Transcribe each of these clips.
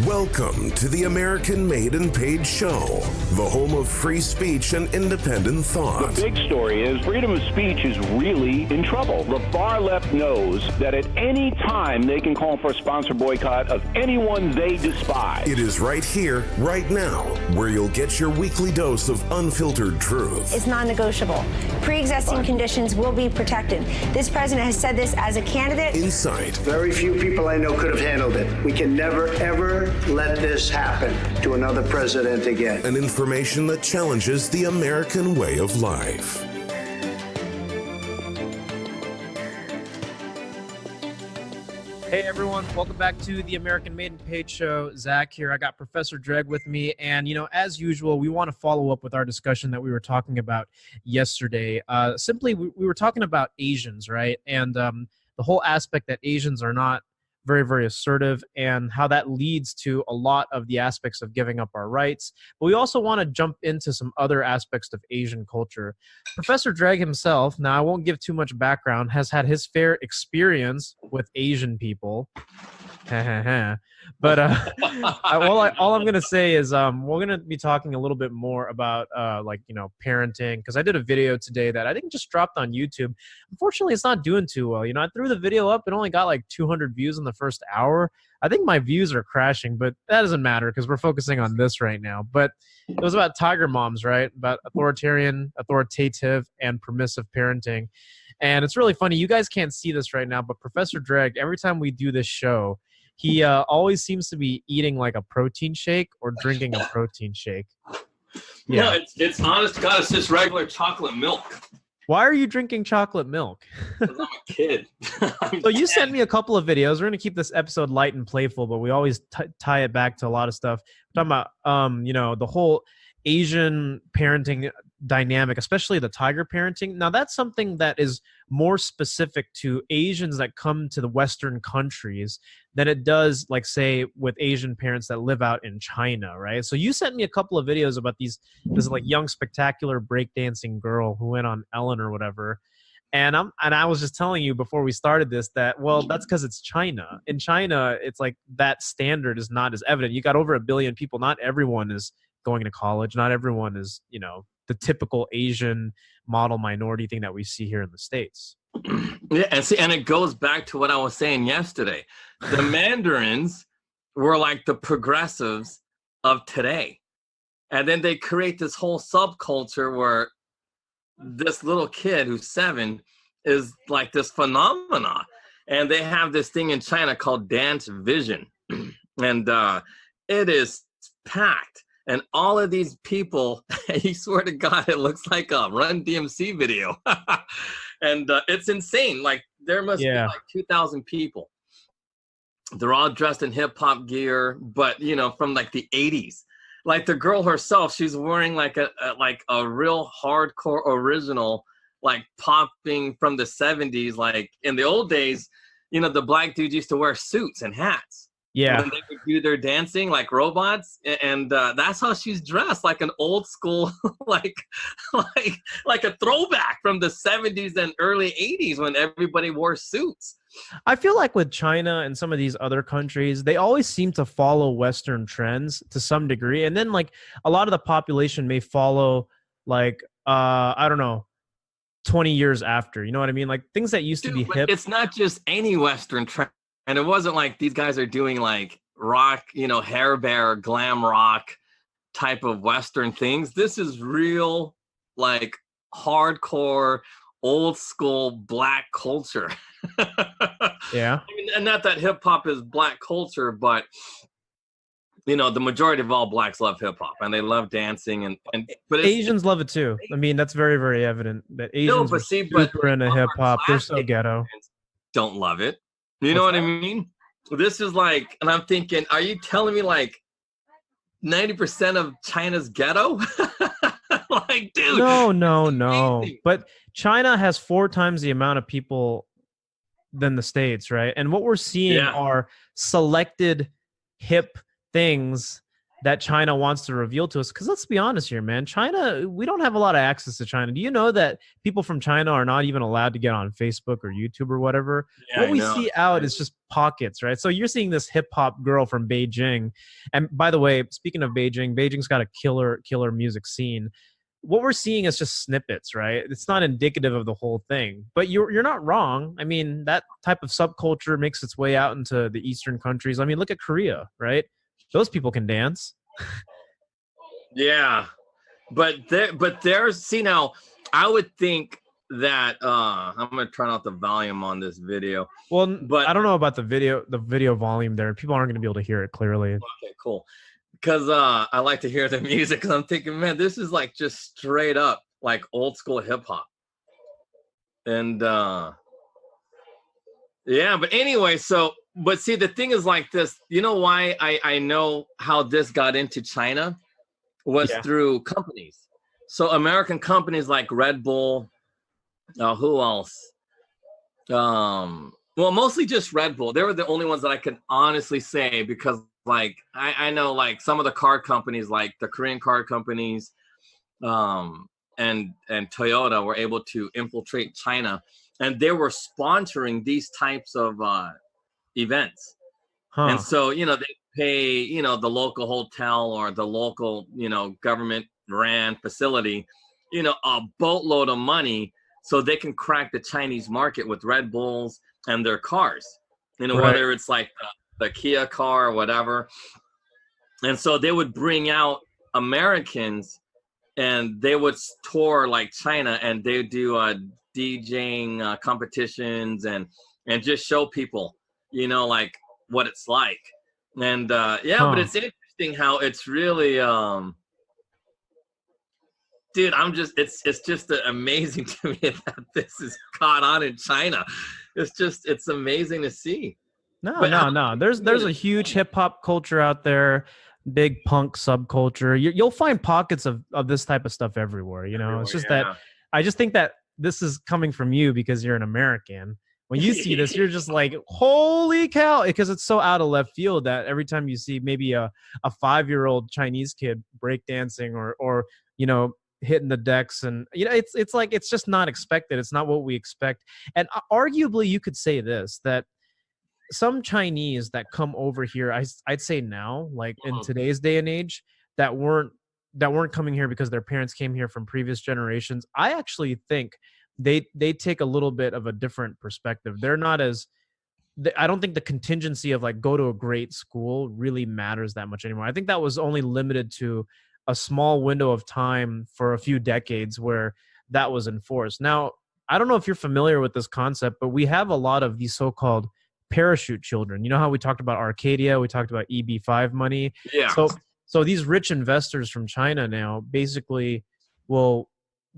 Welcome to the American Made and Paid Show, the home of free speech and independent thought. The big story is freedom of speech is really in trouble. The far left knows that at any time they can call for a sponsor boycott of anyone they despise. It is right here, right now, where you'll get your weekly dose of unfiltered truth. It's non-negotiable. Pre-existing conditions will be protected. This president has said this as a candidate. Insight. Very few people I know could have handled it. We can never, ever let this happen to another president again. And information that challenges the American way of life. Hey everyone, welcome back to the American Made and Paid Show. Zach here. I got Professor Dreg with me, and as usual, we want to follow up with our discussion that we were talking about yesterday. We were talking about Asians, right? And the whole aspect that Asians are not very, very assertive, and how that leads to a lot of the aspects of giving up our rights. But we also want to jump into some other aspects of Asian culture. Professor Dreg himself, now I won't give too much background, has had his fair experience with Asian people. But all I'm going to say is we're going to be talking a little bit more about parenting, because I did a video today that I think just dropped on YouTube. Unfortunately, it's not doing too well. I threw the video up. It only got like 200 views in the first hour. I think my views are crashing, but that doesn't matter because we're focusing on this right now. But it was about tiger moms, right? About authoritative, and permissive parenting. And it's really funny. You guys can't see this right now, but Professor Dreg, every time we do this show, he always seems to be eating like a protein shake or drinking a protein shake. Yeah, no, it's honest to God, it's just regular chocolate milk. Why are you drinking chocolate milk? Because I'm a kid. So you sent me a couple of videos. We're going to keep this episode light and playful, but we always tie it back to a lot of stuff. We're talking about, the whole Asian parenting dynamic, especially the tiger parenting. Now, that's something that is more specific to Asians that come to the Western countries than it does, like, say, with Asian parents that live out in China, right? So you sent me a couple of videos about this like young, spectacular breakdancing girl who went on Ellen or whatever. And I was just telling you before we started this that, well, that's because it's China. In China, it's like that standard is not as evident. You got over 1 billion people. Not everyone is going to college. Not everyone is, the typical Asian model minority thing that we see here in the States. Yeah, and it goes back to what I was saying yesterday. The Mandarins were like the progressives of today. And then they create this whole subculture where this little kid who's 7 is like this phenomena. And they have this thing in China called Dance Vision. And it is packed. And all of these people, you swear to God, it looks like a Run DMC video. And it's insane. Like, there must be like 2,000 people. They're all dressed in hip-hop gear, but, from like the 80s. Like the girl herself, she's wearing like a real hardcore original, like popping from the 70s. Like in the old days, the black dudes used to wear suits and hats. Yeah, when they would do their dancing like robots, and that's how she's dressed, like an old school, like a throwback from the 70s and early 80s when everybody wore suits. I feel like with China and some of these other countries, they always seem to follow Western trends to some degree, and then like a lot of the population may follow like 20 years after. You know what I mean? Like things that used to be hip. It's not just any Western trend. And it wasn't like these guys are doing like rock, hair bear, glam rock type of Western things. This is real, like hardcore, old school black culture. Yeah. I mean, and not that hip hop is black culture, but the majority of all blacks love hip hop and they love dancing but Asians love it too. I mean, that's very, very evident that Asians are super into hip hop. They're so ghetto. Don't love it. You know what I mean? This is like, and I'm thinking, are you telling me like 90% of China's ghetto? Like, dude. No. But China has 4 times the amount of people than the States, right? And what we're seeing are selected hip things that China wants to reveal to us. Because let's be honest here, man, China, we don't have a lot of access to China. Do you know that people from China are not even allowed to get on Facebook or YouTube or whatever? Yeah, What I we know. see out is just pockets, right? So you're seeing this hip hop girl from Beijing. And by the way, speaking of Beijing, Beijing's got a killer music scene. What we're seeing is just snippets, right? It's not indicative of the whole thing. But you're not wrong. I mean, that type of subculture makes its way out into the Eastern countries. I mean, look at Korea, right? Those people can dance. Yeah, but there's, see, now I would think that I'm gonna turn off the volume on this video. Well, but I don't know about the video volume there. People aren't going to be able to hear it clearly. Okay, cool. Because I like to hear the music. Because I'm thinking, man, this is like just straight up like old school hip hop. And yeah, but anyway, but see, the thing is like this. You know why I know how this got into China was through companies. So American companies like Red Bull. Who else? Well, mostly just Red Bull. They were the only ones that I can honestly say, because like I know like some of the car companies, like the Korean car companies, and Toyota were able to infiltrate China, and they were sponsoring these types of events. And so, you know, they pay, you know, the local hotel or the local, you know, government ran facility, you know, a boatload of money so they can crack the Chinese market with Red Bulls and their cars, you know, whether it's like the Kia car or whatever. And so they would bring out Americans and they would tour like China, and they would do DJing competitions and just show people, you know, like what it's like. And but it's interesting how it's really dude, it's just amazing to me that this is caught on in China. It's amazing to see. No. There's a huge hip hop culture out there, big punk subculture. You'll find pockets of this type of stuff everywhere. You know, it's just that I just think that this is coming from you because you're an American. When you see this, you're just like, holy cow, because it's so out of left field that every time you see maybe a 5-year-old Chinese kid breakdancing or you know, hitting the decks, and you know, it's like, it's just not expected. It's not what we expect. And arguably you could say this, that some Chinese that come over here, I'd say now, like in today's day and age, that weren't coming here because their parents came here from previous generations, I actually think they take a little bit of a different perspective. They're not as, I don't think the contingency of like go to a great school really matters that much anymore. I think that was only limited to a small window of time for a few decades where that was enforced. Now, I don't know if you're familiar with this concept, but we have a lot of these so-called parachute children. You know how we talked about Arcadia, we talked about EB5 money. Yeah. So these rich investors from China now basically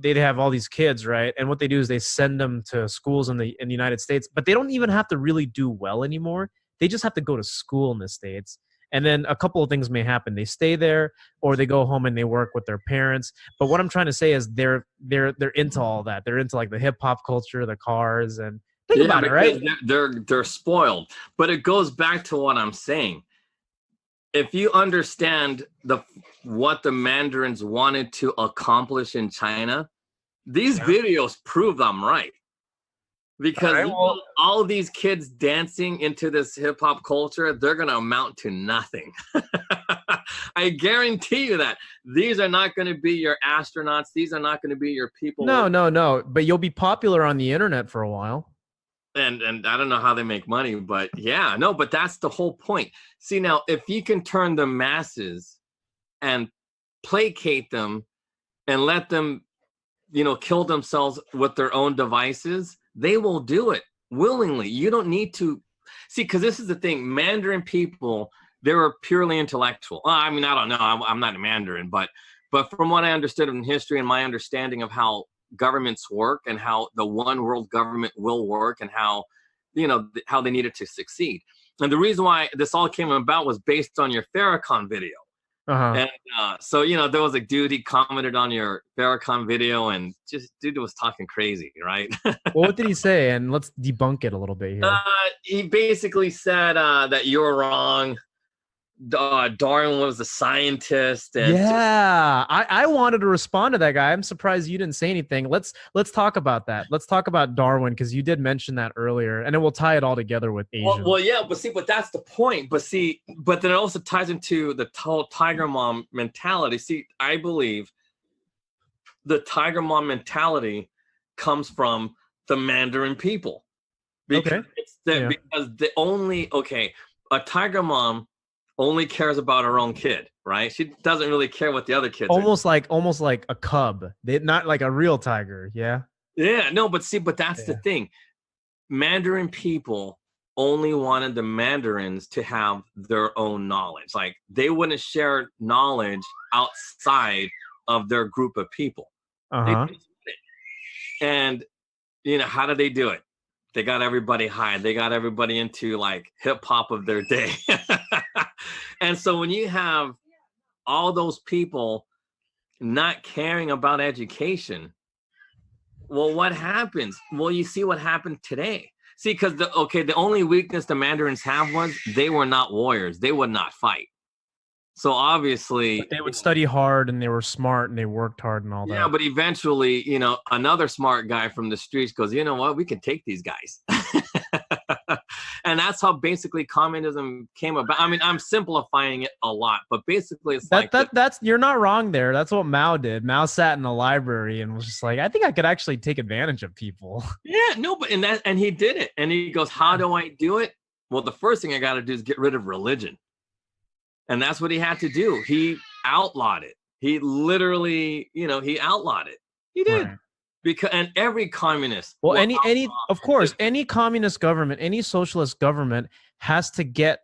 they'd have all these kids, right? And what they do is they send them to schools in the United States, but they don't even have to really do well anymore. They just have to go to school in the States. And then a couple of things may happen. They stay there, or they go home and they work with their parents. But what I'm trying to say is they're into all that. They're into like the hip hop culture, the cars, and think about it, right? They're spoiled. But it goes back to what I'm saying. If you understand what the Mandarins wanted to accomplish in China, these videos prove I'm right. Because all these kids dancing into this hip hop culture, they're going to amount to nothing. I guarantee you that. These are not going to be your astronauts. These are not going to be your people. No. But you'll be popular on the internet for a while. And I don't know how they make money, but yeah, no, but that's the whole point. See, now, if you can turn the masses and placate them and let them, you know, kill themselves with their own devices, they will do it willingly. You don't need to see, because this is the thing. Mandarin people, they were purely intellectual. I mean, I don't know. I'm not a Mandarin, but from what I understood in history and my understanding of how governments work and how the one world government will work and how, you know, how they needed to succeed. And the reason why this all came about was based on your Farrakhan video. And so, you know, there was a dude, he commented on your Farrakhan video, and just dude was talking crazy, right? Well, what did he say? And let's debunk it a little bit here. He basically said that you're wrong, Darwin was the scientist. And yeah, I wanted to respond to that guy. I'm surprised you didn't say anything. Let's talk about that. Let's talk about Darwin, because you did mention that earlier, and it will tie it all together with Asian. Well, yeah, but that's the point. But then it also ties into the whole tiger mom mentality. See, I believe the tiger mom mentality comes from the Mandarin people. Because a tiger mom only cares about her own kid, right? She doesn't really care what the other kids almost like a cub. They not like a real tiger, yeah. Yeah, no, but that's the thing. Mandarin people only wanted the Mandarins to have their own knowledge. Like, they wouldn't share knowledge outside of their group of people. And how do they do it? They got everybody high. They got everybody into like hip hop of their day. And so when you have all those people not caring about education, well, what happens? Well, you see what happened today. See, because the only weakness the Mandarins have was they were not warriors. They would not fight. So obviously, but they would study hard, and they were smart, and they worked hard and all that. Yeah, but eventually, another smart guy from the streets goes, you know what? We can take these guys. And that's how basically communism came about. I mean, I'm simplifying it a lot, but basically it's that's you're not wrong there. That's what Mao did. Mao sat in the library and was just like, I think I could actually take advantage of people. Yeah, no, but and he did it. And he goes, how do I do it? Well, the first thing I got to do is get rid of religion. And that's what he had to do. He outlawed it. He literally, he outlawed it. He did. Right. And every communist. Well, of course, any communist government, any socialist government has to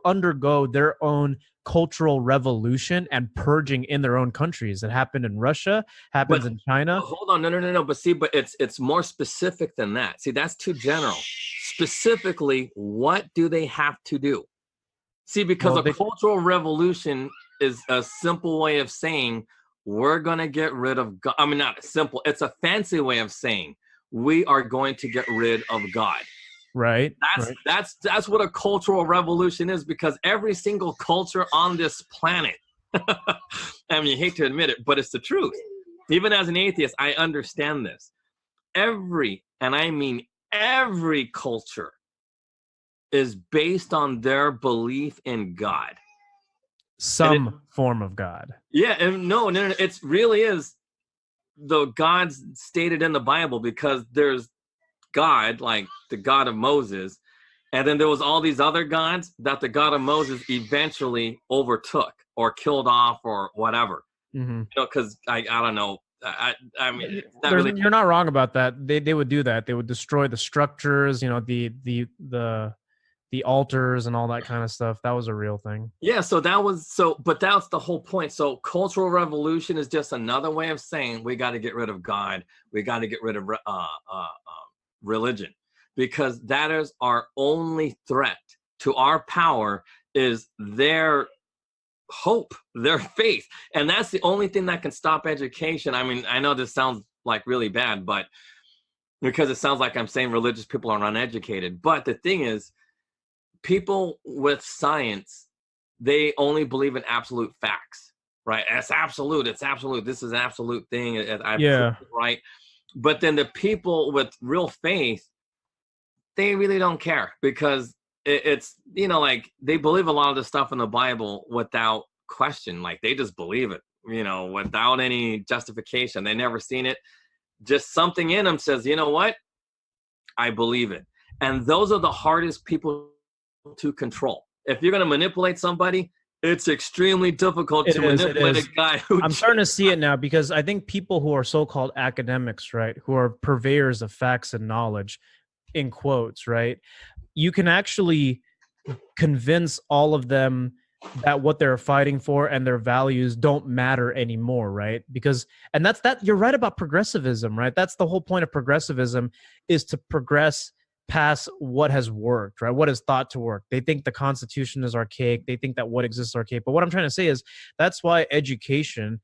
undergo their own cultural revolution and purging in their own countries. It happened in Russia, happens in China. Hold on, no. But it's more specific than that. See, that's too general. Specifically, what do they have to do? See, because a cultural revolution is a simple way of saying we're going to get rid of God. I mean, not simple. It's a fancy way of saying we are going to get rid of God. Right. That's what a cultural revolution is, because every single culture on this planet, I mean, you hate to admit it, but it's the truth. Even as an atheist, I understand this. Every culture is based on their belief in God. Some form of God. Yeah, and no, it really is the gods stated in the Bible, because there's God, like the God of Moses, and then there was all these other gods that the God of Moses eventually overtook or killed off or whatever. Mm-hmm. Because I don't know. I mean, you're not wrong about that. They would do that. They would destroy the structures, the altars and all that kind of stuff. That was a real thing. Yeah, but that's the whole point. So cultural revolution is just another way of saying we got to get rid of God. We got to get rid of religion, because that is our only threat to our power, is their hope, their faith. And that's the only thing that can stop education. I mean, I know this sounds like really bad, but because it sounds like I'm saying religious people are uneducated. But the thing is, people with science, they only believe in absolute facts, right? It's absolute. This is an absolute thing. Right. But then the people with real faith, they really don't care, because it's, like they believe a lot of the stuff in the Bible without question. Like they just believe it, without any justification. They never seen it. Just something in them says, you know what? I believe it. And those are the hardest people to control. If you're going to manipulate somebody, it's extremely difficult to manipulate a guy who... I'm starting to see it now, because I think people who are so-called academics, right, who are purveyors of facts and knowledge, in quotes, right, you can actually convince all of them that what they're fighting for and their values don't matter anymore, right? You're right about progressivism, right? That's the whole point of progressivism, is to progress past what has worked, right? What is thought to work. They think the Constitution is archaic. They think that what exists is archaic. But what I'm trying to say is that's why education,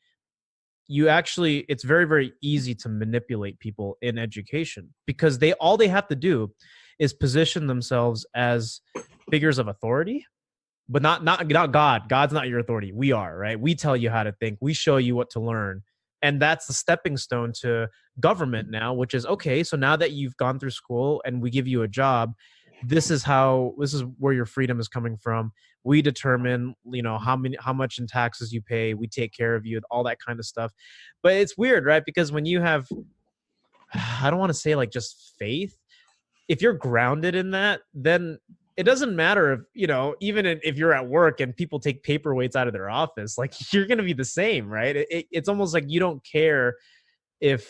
it's very, very easy to manipulate people in education, because all they have to do is position themselves as figures of authority, but not God. God's not your authority. We are, right? We tell you how to think. We show you what to learn. And that's the stepping stone to government now, which is, okay, so now that you've gone through school and we give you a job, this is where your freedom is coming from. We determine, how much in taxes you pay. We take care of you, all that kind of stuff. But it's weird, right? Because when you have, I don't want to say like just faith, if you're grounded in that, then it doesn't matter if, even if you're at work and people take paperweights out of their office, like you're going to be the same, right? It's almost like you don't care if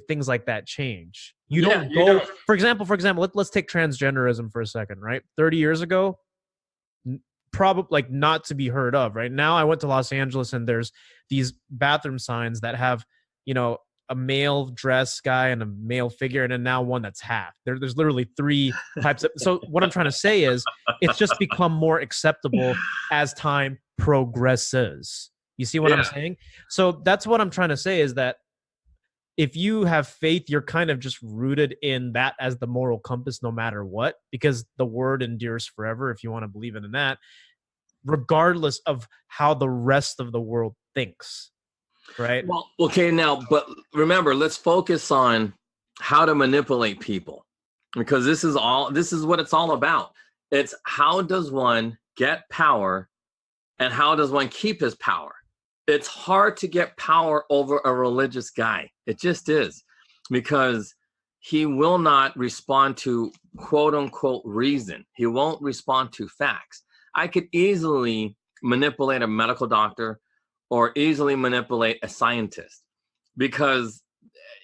things like that change. You don't go, for example, let's take transgenderism for a second, right? 30 years ago, probably like not to be heard of. Right now, I went to Los Angeles and there's these bathroom signs that have, a male dress guy and a male figure, and then now one that's half. There's literally 3 types of. So what I'm trying to say is, it's just become more acceptable as time progresses. You see what I'm saying? So that's what I'm trying to say is that if you have faith, you're kind of just rooted in that as the moral compass, no matter what, because the word endures forever. If you want to believe in that, regardless of how the rest of the world thinks. Right. Well, okay, now, but remember, let's focus on how to manipulate people, because this is what it's all about. It's how does one get power and how does one keep his power? It's hard to get power over a religious guy. It just is, because he will not respond to quote unquote reason. He won't respond to facts. I could easily manipulate a medical doctor or easily manipulate a scientist, because,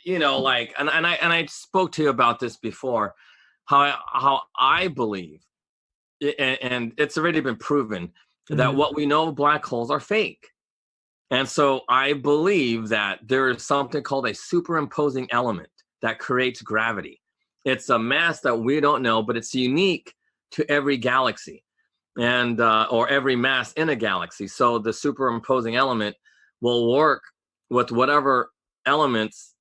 and I spoke to you about this before, how I believe, and it's already been proven that what we know of black holes are fake. And so I believe that there is something called a superimposing element that creates gravity. It's a mass that we don't know, but it's unique to every galaxy. And or every mass in a galaxy. So the superimposing element will work with whatever elements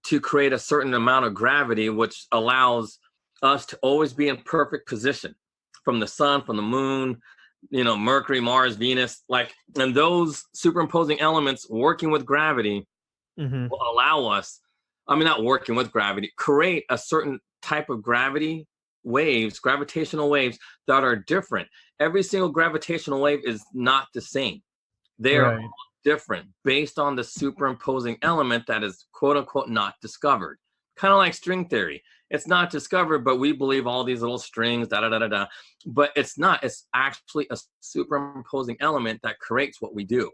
to create a certain amount of gravity, which allows us to always be in perfect position from the sun, from the moon, Mercury, Mars, Venus, and those superimposing elements working with gravity will allow us, not working with gravity, create a certain type of gravitational waves that are different. Every single gravitational wave is not the same. They are all different based on the superimposing element that is quote unquote not discovered. Kind of like string theory. It's not discovered, but we believe all these little strings, but it's not. It's actually a superimposing element that creates what we do.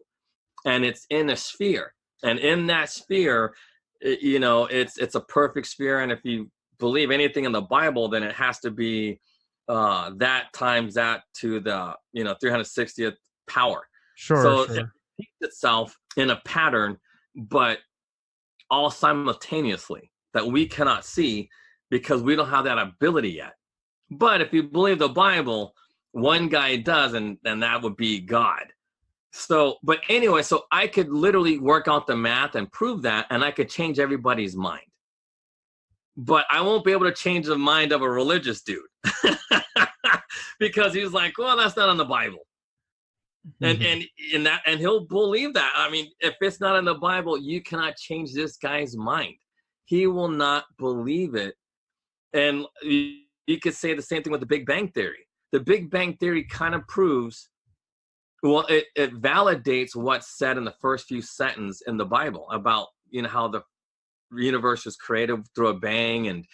And it's in a sphere. And in that sphere, it's a perfect sphere. And if you believe anything in the Bible, then it has to be that times that to the 360th power. So it repeats itself in a pattern, but all simultaneously that we cannot see because we don't have that ability yet. But if you believe the Bible, one guy does, and that would be God. So, but anyway, so I could literally work out the math and prove that, and I could change everybody's mind. But I won't be able to change the mind of a religious dude because he's like, well, that's not in the Bible. And he'll believe that. I mean, if it's not in the Bible, you cannot change this guy's mind. He will not believe it. And you could say the same thing with the Big Bang Theory. The Big Bang Theory kind of proves, well, it validates what's said in the first few sentences in the Bible about, how the universe was created through a bang and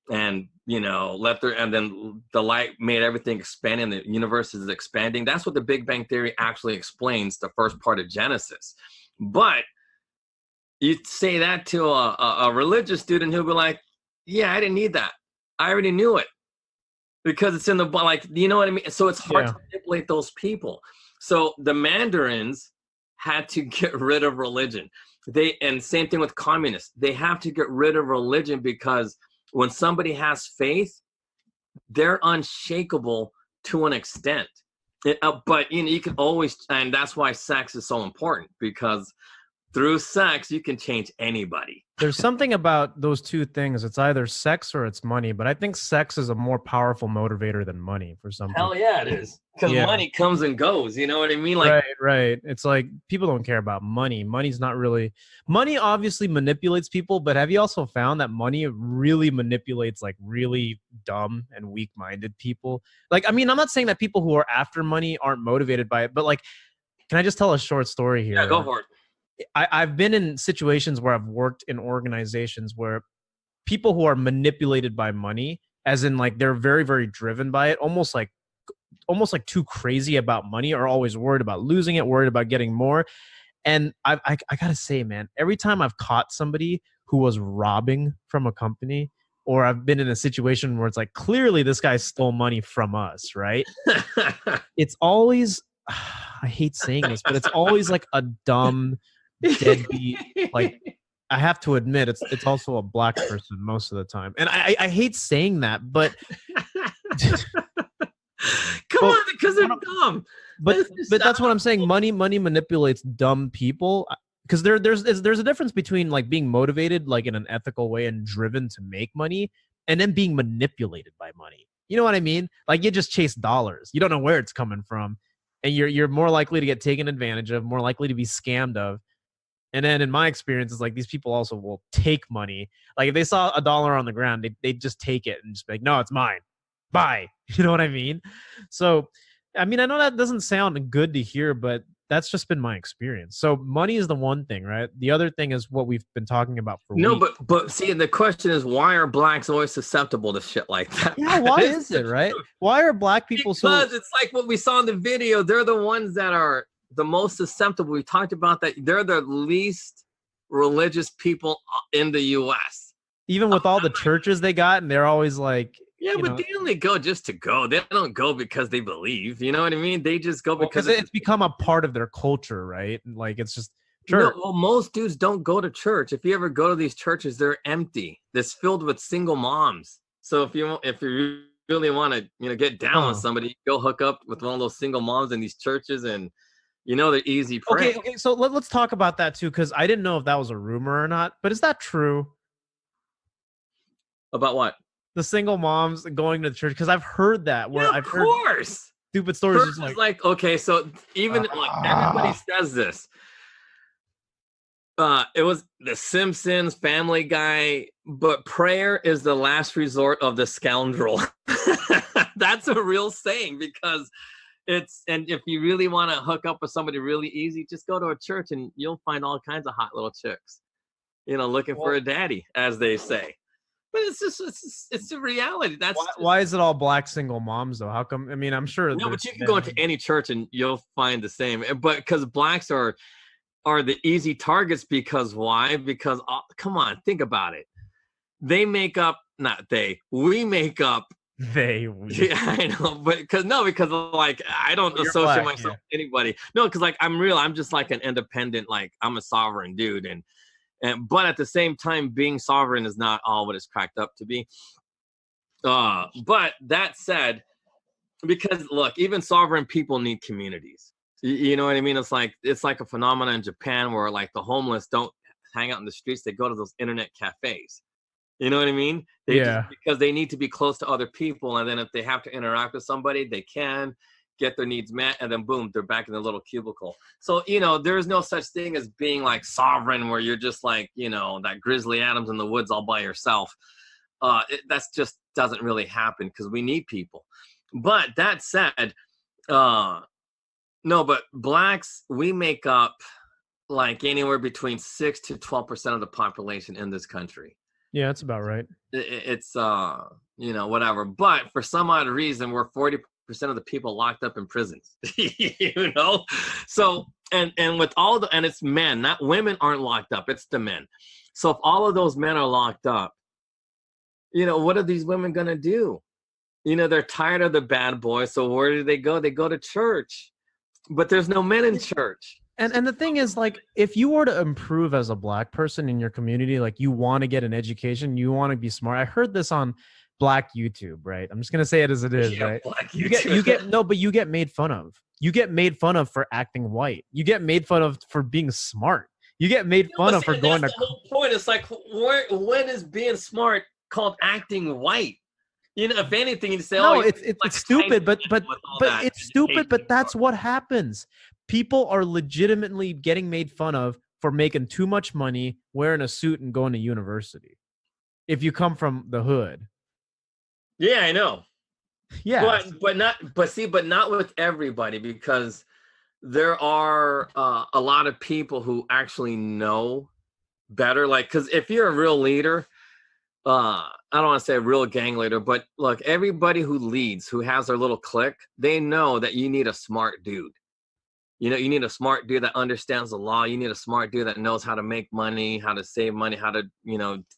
then the light made everything expand and the universe is expanding. That's what the Big Bang Theory actually explains, the first part of Genesis. But you say that to a religious student, he'll be like, yeah, I didn't need that. I already knew it because it's in the, you know what I mean? So it's hard to manipulate those people. So the Mandarins had to get rid of religion. And same thing with communists. They have to get rid of religion because when somebody has faith, they're unshakable to an extent. But you can always, and that's why sex is so important, because through sex, you can change anybody. There's something about those two things. It's either sex or it's money, but I think sex is a more powerful motivator than money for some people. Hell yeah, it is. Because money comes and goes. You know what I mean? Like, right. It's like people don't care about money. Money's not really. Money obviously manipulates people, but have you also found that money really manipulates like really dumb and weak-minded people? Like, I mean, I'm not saying that people who are after money aren't motivated by it, but like, can I just tell a short story here? Yeah, go for it. I've been in situations where I've worked in organizations where people who are manipulated by money, as in like they're very, very driven by it, almost like too crazy about money, are always worried about losing it, worried about getting more. And I gotta say, man, every time I've caught somebody who was robbing from a company, or I've been in a situation where it's like clearly this guy stole money from us, right? It's always, I hate saying this, but it's always like a dumb deadbeat. Like, I have to admit, it's also a black person most of the time, and I hate saying that, but come on, because they're dumb. But that's what I'm saying. Money manipulates dumb people, because there's a difference between like being motivated like in an ethical way and driven to make money, and then being manipulated by money. You know what I mean? Like, you just chase dollars. You don't know where it's coming from, and you're more likely to get taken advantage of, more likely to be scammed of. And then in my experience, it's like these people also will take money. Like if they saw $1 on the ground, they'd just take it and just be like, no, it's mine. Bye. You know what I mean? So, I mean, I know that doesn't sound good to hear, but that's just been my experience. So money is the one thing, right? The other thing is what we've been talking about for weeks. But see, the question is, why are blacks always susceptible to shit like that? Yeah, why is it, right? Why are black people because it's like what we saw in the video. They're the ones that are the most susceptible. We talked about that. They're the least religious people in the U.S. Even with all the churches they got, and they're always like, yeah, but they only go just to go. They don't go because they believe. You know what I mean? They just go because it's become a part of their culture, right? Like, it's just church. No, well, most dudes don't go to church. If you ever go to these churches, they're empty. They're filled with single moms. So if you really want to, get down with somebody, go hook up with one of those single moms in these churches, and they're easy prey. Okay. So let's talk about that too, because I didn't know if that was a rumor or not. But is that true? About what? The single moms going to the church, because I've heard that. Where I've heard stupid stories. Just like okay, so even like everybody says this. It was The Simpsons, Family Guy, but prayer is the last resort of the scoundrel. That's a real saying, because and if you really want to hook up with somebody really easy, just go to a church and you'll find all kinds of hot little chicks, looking for a daddy, as they say. But it's the reality. That's why is it all black single moms though? How come? I mean, I'm sure. No, but you can go into any church and you'll find the same. But because blacks are the easy targets, because why? Because come on, think about it. We make up. Yeah, I know, but because like I don't associate myself with anybody. No, because like I'm just like an independent, like I'm a sovereign dude, and but at the same time, being sovereign is not all what it's cracked up to be. But that said, because look, even sovereign people need communities. You know what I mean? It's like a phenomenon in Japan where like the homeless don't hang out in the streets; they go to those internet cafes. You know what I mean? Because they need to be close to other people, and then if they have to interact with somebody, they can get their needs met, and then boom, they're back in the little cubicle. So there's no such thing as being like sovereign, where you're just like that Grizzly Adams in the woods all by yourself. That's just doesn't really happen, because we need people. But that said, no, but blacks, we make up like anywhere between 6 to 12% of the population in this country. Yeah, that's about right. It's whatever. But for some odd reason, we're 40% of the people locked up in prisons. So and with all and it's men, not women aren't locked up. It's the men. So if all of those men are locked up, what are these women gonna do? They're tired of the bad boys. So where do they go? They go to church. But there's no men in church. And the thing is, like, if you were to improve as a black person in your community, like you want to get an education, you want to be smart. I heard this on black YouTube, right? I'm just gonna say it as it is, right? You get made fun of. You get made fun of for acting white. You get made fun of for being smart. You get made fun of for going that's to. the whole point. It's like, when is being smart called acting white? You know, if anything, you say, No, oh, it's like stupid, but that it's stupid, but education. that's what happens. People are legitimately getting made fun of for making too much money, wearing a suit, and going to university. If you come from the hood. Yeah, I know. Yeah. But not with everybody, because there are a lot of people who actually know better. Like, because if you're a real leader, I don't want to say a real gang leader, but look, everybody who leads, who has their little clique, they know that you need a smart dude. You know, you need a smart dude that understands the law. You need a smart dude that knows how to make money, how to save money, how to,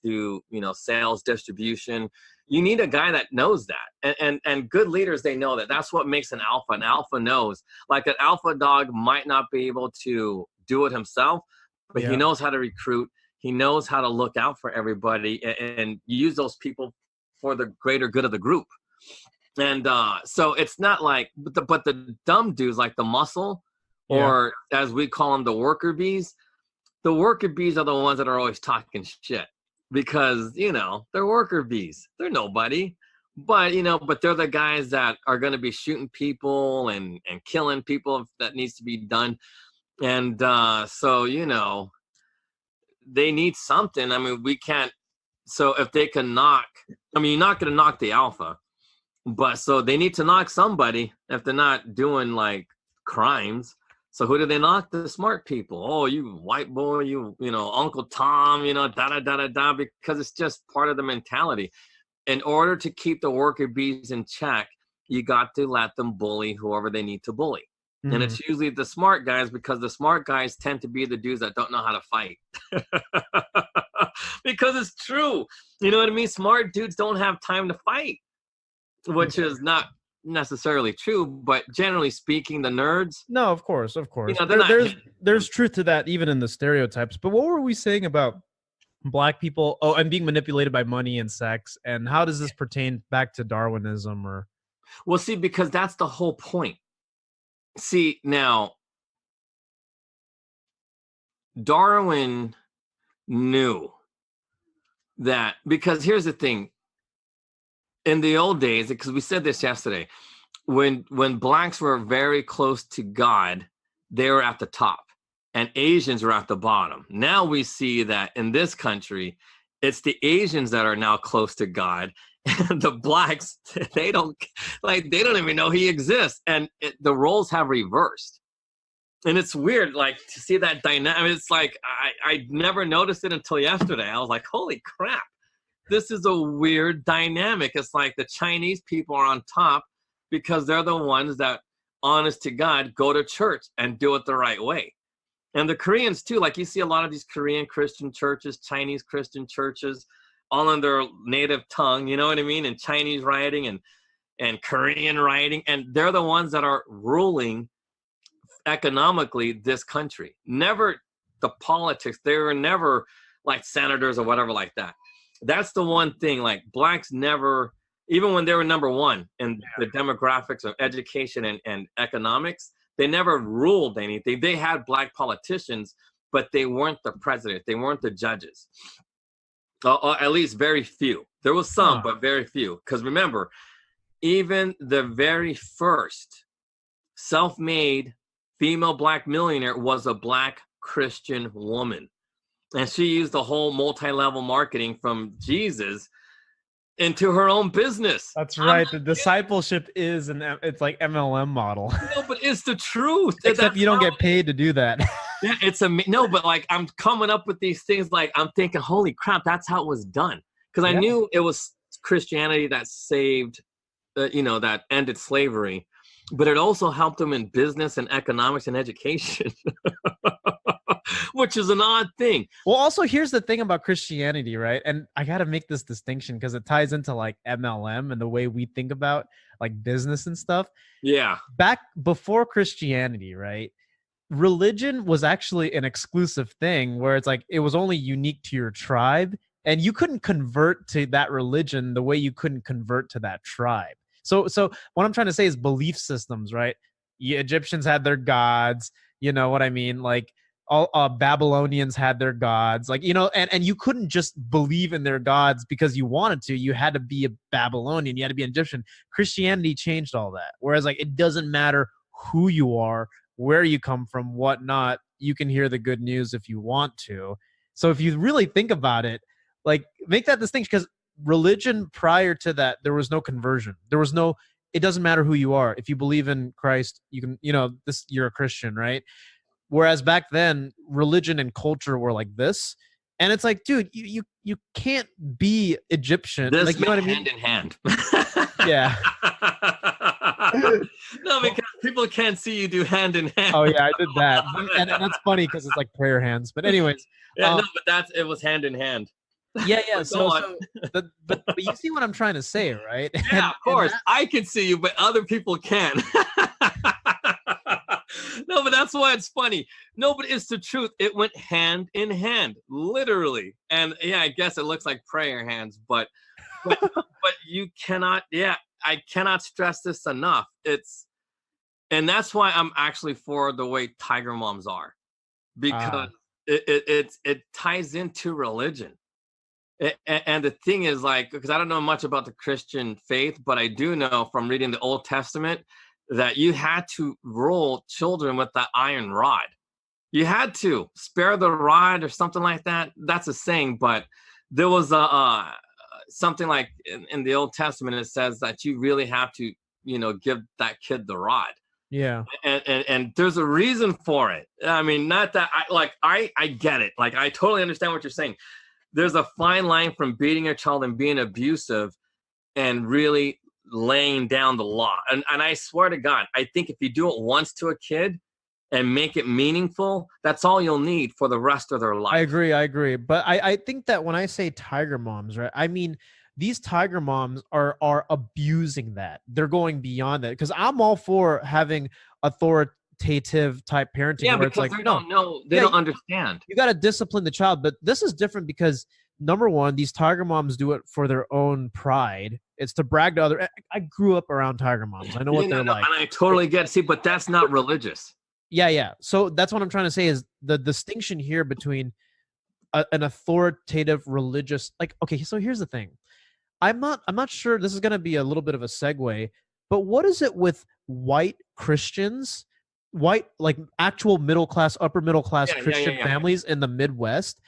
do, sales, distribution. You need a guy that knows that. And good leaders, they know that. That's what makes an alpha. An alpha knows. Like, an alpha dog might not be able to do it himself, but he knows how to recruit. He knows how to look out for everybody and use those people for the greater good of the group. And so it's not like, but the dumb dudes, like the muscle, or as we call them, the worker bees. The worker bees are the ones that are always talking shit because, they're worker bees. They're nobody. But, but they're the guys that are going to be shooting people and killing people if that needs to be done. And so, they need something. I mean, we can't. So if they can knock, you're not going to knock the alpha. But so they need to knock somebody if they're not doing like crimes. So who do they knock? The smart people. Oh, you white boy, Uncle Tom, da-da-da-da-da, because it's just part of the mentality. In order to keep the worker bees in check, you got to let them bully whoever they need to bully. Mm-hmm. And it's usually the smart guys, because the smart guys tend to be the dudes that don't know how to fight. Because it's true. You know what I mean? Smart dudes don't have time to fight, which is not necessarily true, but generally speaking, the nerds. No, of course. There's truth to that, even in the stereotypes. But what were we saying about Black people? Oh, and being manipulated by money and sex. And how does this pertain back to Darwinism? Or well, see, because that's the whole point. See, now Darwin knew that, because here's the thing. In the old days, because we said this yesterday, when Blacks were very close to God, they were at the top, and Asians were at the bottom. Now we see that in this country, it's the Asians that are now close to God, and the Blacks, they don't even know he exists, and the roles have reversed. And it's weird, like, to see that dynamic. I mean, it's like I never noticed it until yesterday. I was like, holy crap. This is a weird dynamic. It's like the Chinese people are on top because they're the ones that, honest to God, go to church and do it the right way. And the Koreans too, like you see a lot of these Korean Christian churches, Chinese Christian churches, all in their native tongue, you know what I mean? And Chinese writing and Korean writing. And they're the ones that are ruling economically this country. Never the politics. They were never like senators or whatever like that. That's the one thing, like Blacks never, even when they were number one in the demographics of education and economics, they never ruled anything. They had Black politicians, but they weren't the president. They weren't the judges. At least very few. There was some, but very few. Because remember, even the very first self-made female Black millionaire was a Black Christian woman. And she used the whole multi-level marketing from Jesus into her own business. That's right. The discipleship is it's like MLM model. No, but it's the truth. Except you don't get paid to do that. Yeah, no, but like I'm coming up with these things, like I'm thinking, holy crap, that's how it was done. Because I knew it was Christianity that saved, that ended slavery, but it also helped them in business and economics and education. Which is an odd thing. Well, also, here's the thing about Christianity, right? And I got to make this distinction because it ties into like MLM and the way we think about like business and stuff. Yeah. Back before Christianity, right? Religion was actually an exclusive thing where it's like it was only unique to your tribe, and you couldn't convert to that religion the way you couldn't convert to that tribe. So what I'm trying to say is belief systems, right? Egyptians had their gods, you know what I mean? Like all Babylonians had their gods, like, and you couldn't just believe in their gods because you wanted to. You had to be a Babylonian, you had to be an Egyptian. Christianity changed all that. Whereas, like, it doesn't matter who you are, where you come from, whatnot. You can hear the good news if you want to. So if you really think about it, like, make that distinction, because religion prior to that, there was no conversion. There was no. It doesn't matter who you are. If you believe in Christ, you can. You're a Christian, right? Whereas back then, religion and culture were like this, and it's like, dude, you can't be Egyptian. This like, you know what I mean? Hand in hand. Yeah. No, because people can't see you do hand in hand. Oh yeah, I did that, and that's funny because it's like prayer hands. But anyways, yeah, no, but it was hand in hand. Yeah. But you see what I'm trying to say, right? Yeah, of course. I can see you, but other people can't. No, but that's why it's funny. No, but it's the truth. It went hand in hand, literally. And yeah, I guess it looks like prayer hands, but you cannot. Yeah, I cannot stress this enough. And that's why I'm actually for the way Tiger Moms are, because it ties into religion. And the thing is, like, because I don't know much about the Christian faith, but I do know from reading the Old Testament that you had to rule children with that iron rod. You had to spare the rod or something like that. That's a saying, but there was something like in the Old Testament, it says that you really have to, give that kid the rod. Yeah. And there's a reason for it. I mean, not that I get it. Like, I totally understand what you're saying. There's a fine line from beating your child and being abusive and really laying down the law. And I swear to God, I think if you do it once to a kid and make it meaningful, that's all you'll need for the rest of their life. I agree. But I think that when I say Tiger Moms, right, I mean, these Tiger Moms are abusing that. They're going beyond that, because I'm all for having authoritative type parenting. Yeah, where because it's like, they don't know. They don't understand. You got to discipline the child. But this is different because, number one, these Tiger Moms do it for their own pride. It's to brag to other. I grew up around Tiger Moms. I know what they're like. And I totally get it. See, but that's not religious. Yeah. So that's what I'm trying to say is the distinction here between an authoritative religious, like, okay, so here's the thing. I'm not sure, this is going to be a little bit of a segue, but what is it with white Christians, like actual middle class, upper middle class Christian families in the Midwest?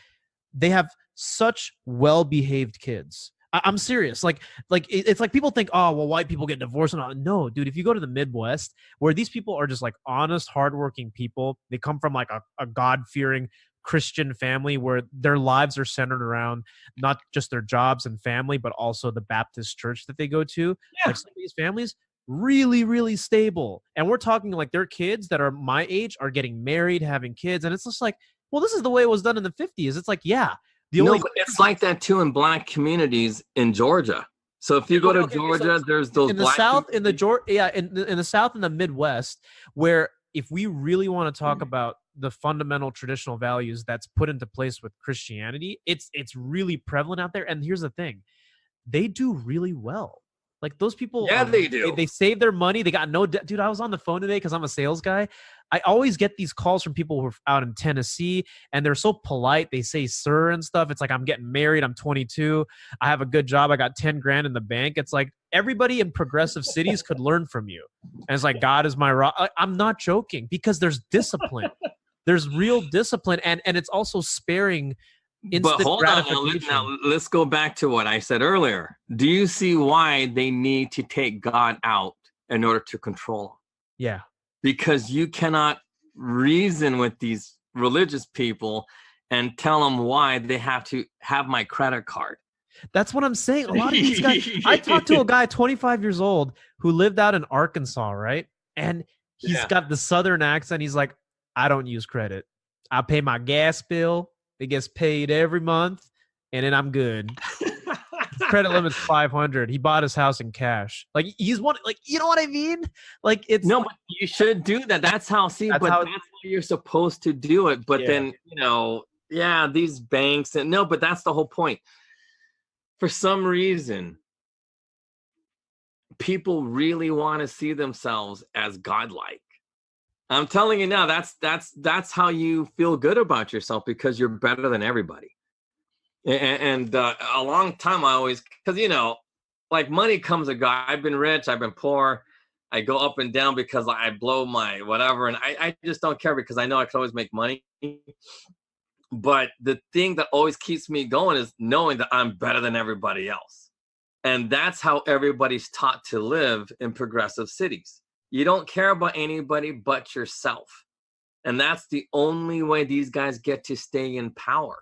They have such well-behaved kids. I'm serious. Like it's like people think, oh, well, white people get divorced and all. No, dude, if you go to the Midwest, where these people are just like honest, hardworking people, they come from like a God-fearing Christian family where their lives are centered around not just their jobs and family, but also the Baptist church that they go to. Yeah. Like, some of these families, really, really stable. And we're talking like their kids that are my age are getting married, having kids. And it's just like, well, this is the way it was done in the 50s. It's like, yeah. But it's like that too in black communities in Georgia. So if you go to Georgia, there's those in the South, in the South and the Midwest, where if we really want to talk about the fundamental traditional values that's put into place with Christianity, it's really prevalent out there. And here's the thing, they do really well. Like, those people, they do. They save their money. They got no debt. Dude, I was on the phone today because I'm a sales guy. I always get these calls from people who are out in Tennessee, and they're so polite. They say sir and stuff. It's like, I'm getting married. I'm 22. I have a good job. I got 10 grand in the bank. It's like everybody in progressive cities could learn from you. And it's like, God is my rock. I'm not joking, because there's discipline. There's real discipline, and it's also sparing instant gratification. Now, let's go back to what I said earlier. Do you see why they need to take God out in order to control him? Yeah. Because you cannot reason with these religious people and tell them why they have to have my credit card. That's what I'm saying. A lot of these guys, I talked to a guy 25 years old who lived out in Arkansas, right? And he's got the Southern accent. He's like, I don't use credit. I pay my gas bill. It gets paid every month, and then I'm good. His credit limit's 500. He bought his house in cash. Like, he's one. Like, you know what I mean? Like, it's no, but you should do that. That's how. See, that's how you're supposed to do it. But then, these banks and but that's the whole point. For some reason, people really want to see themselves as godlike. I'm telling you now, that's how you feel good about yourself, because you're better than everybody. And a long time I always, because like money comes and goes. I've been rich, I've been poor, I go up and down because I blow my whatever, and I just don't care because I know I can always make money. But the thing that always keeps me going is knowing that I'm better than everybody else. And that's how everybody's taught to live in progressive cities. You don't care about anybody but yourself. And that's the only way these guys get to stay in power.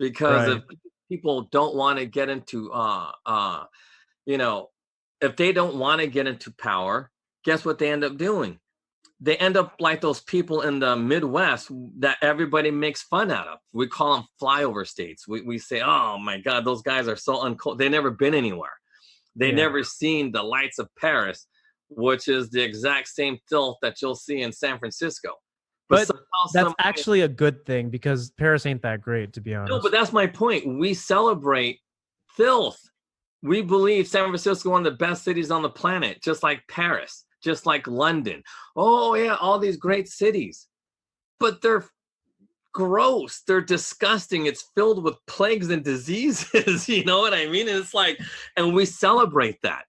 Because if people don't want to get into, if they don't want to get into power, guess what they end up doing? They end up like those people in the Midwest that everybody makes fun out of. We call them flyover states. We say, oh my God, those guys are so uncool. They've never been anywhere. They never seen the lights of Paris, which is the exact same filth that you'll see in San Francisco. But that's actually a good thing, because Paris ain't that great, to be honest. No, but that's my point. We celebrate filth. We believe San Francisco is one of the best cities on the planet, just like Paris, just like London. Oh, yeah, all these great cities. But they're gross. They're disgusting. It's filled with plagues and diseases. You know what I mean? And it's like, and we celebrate that.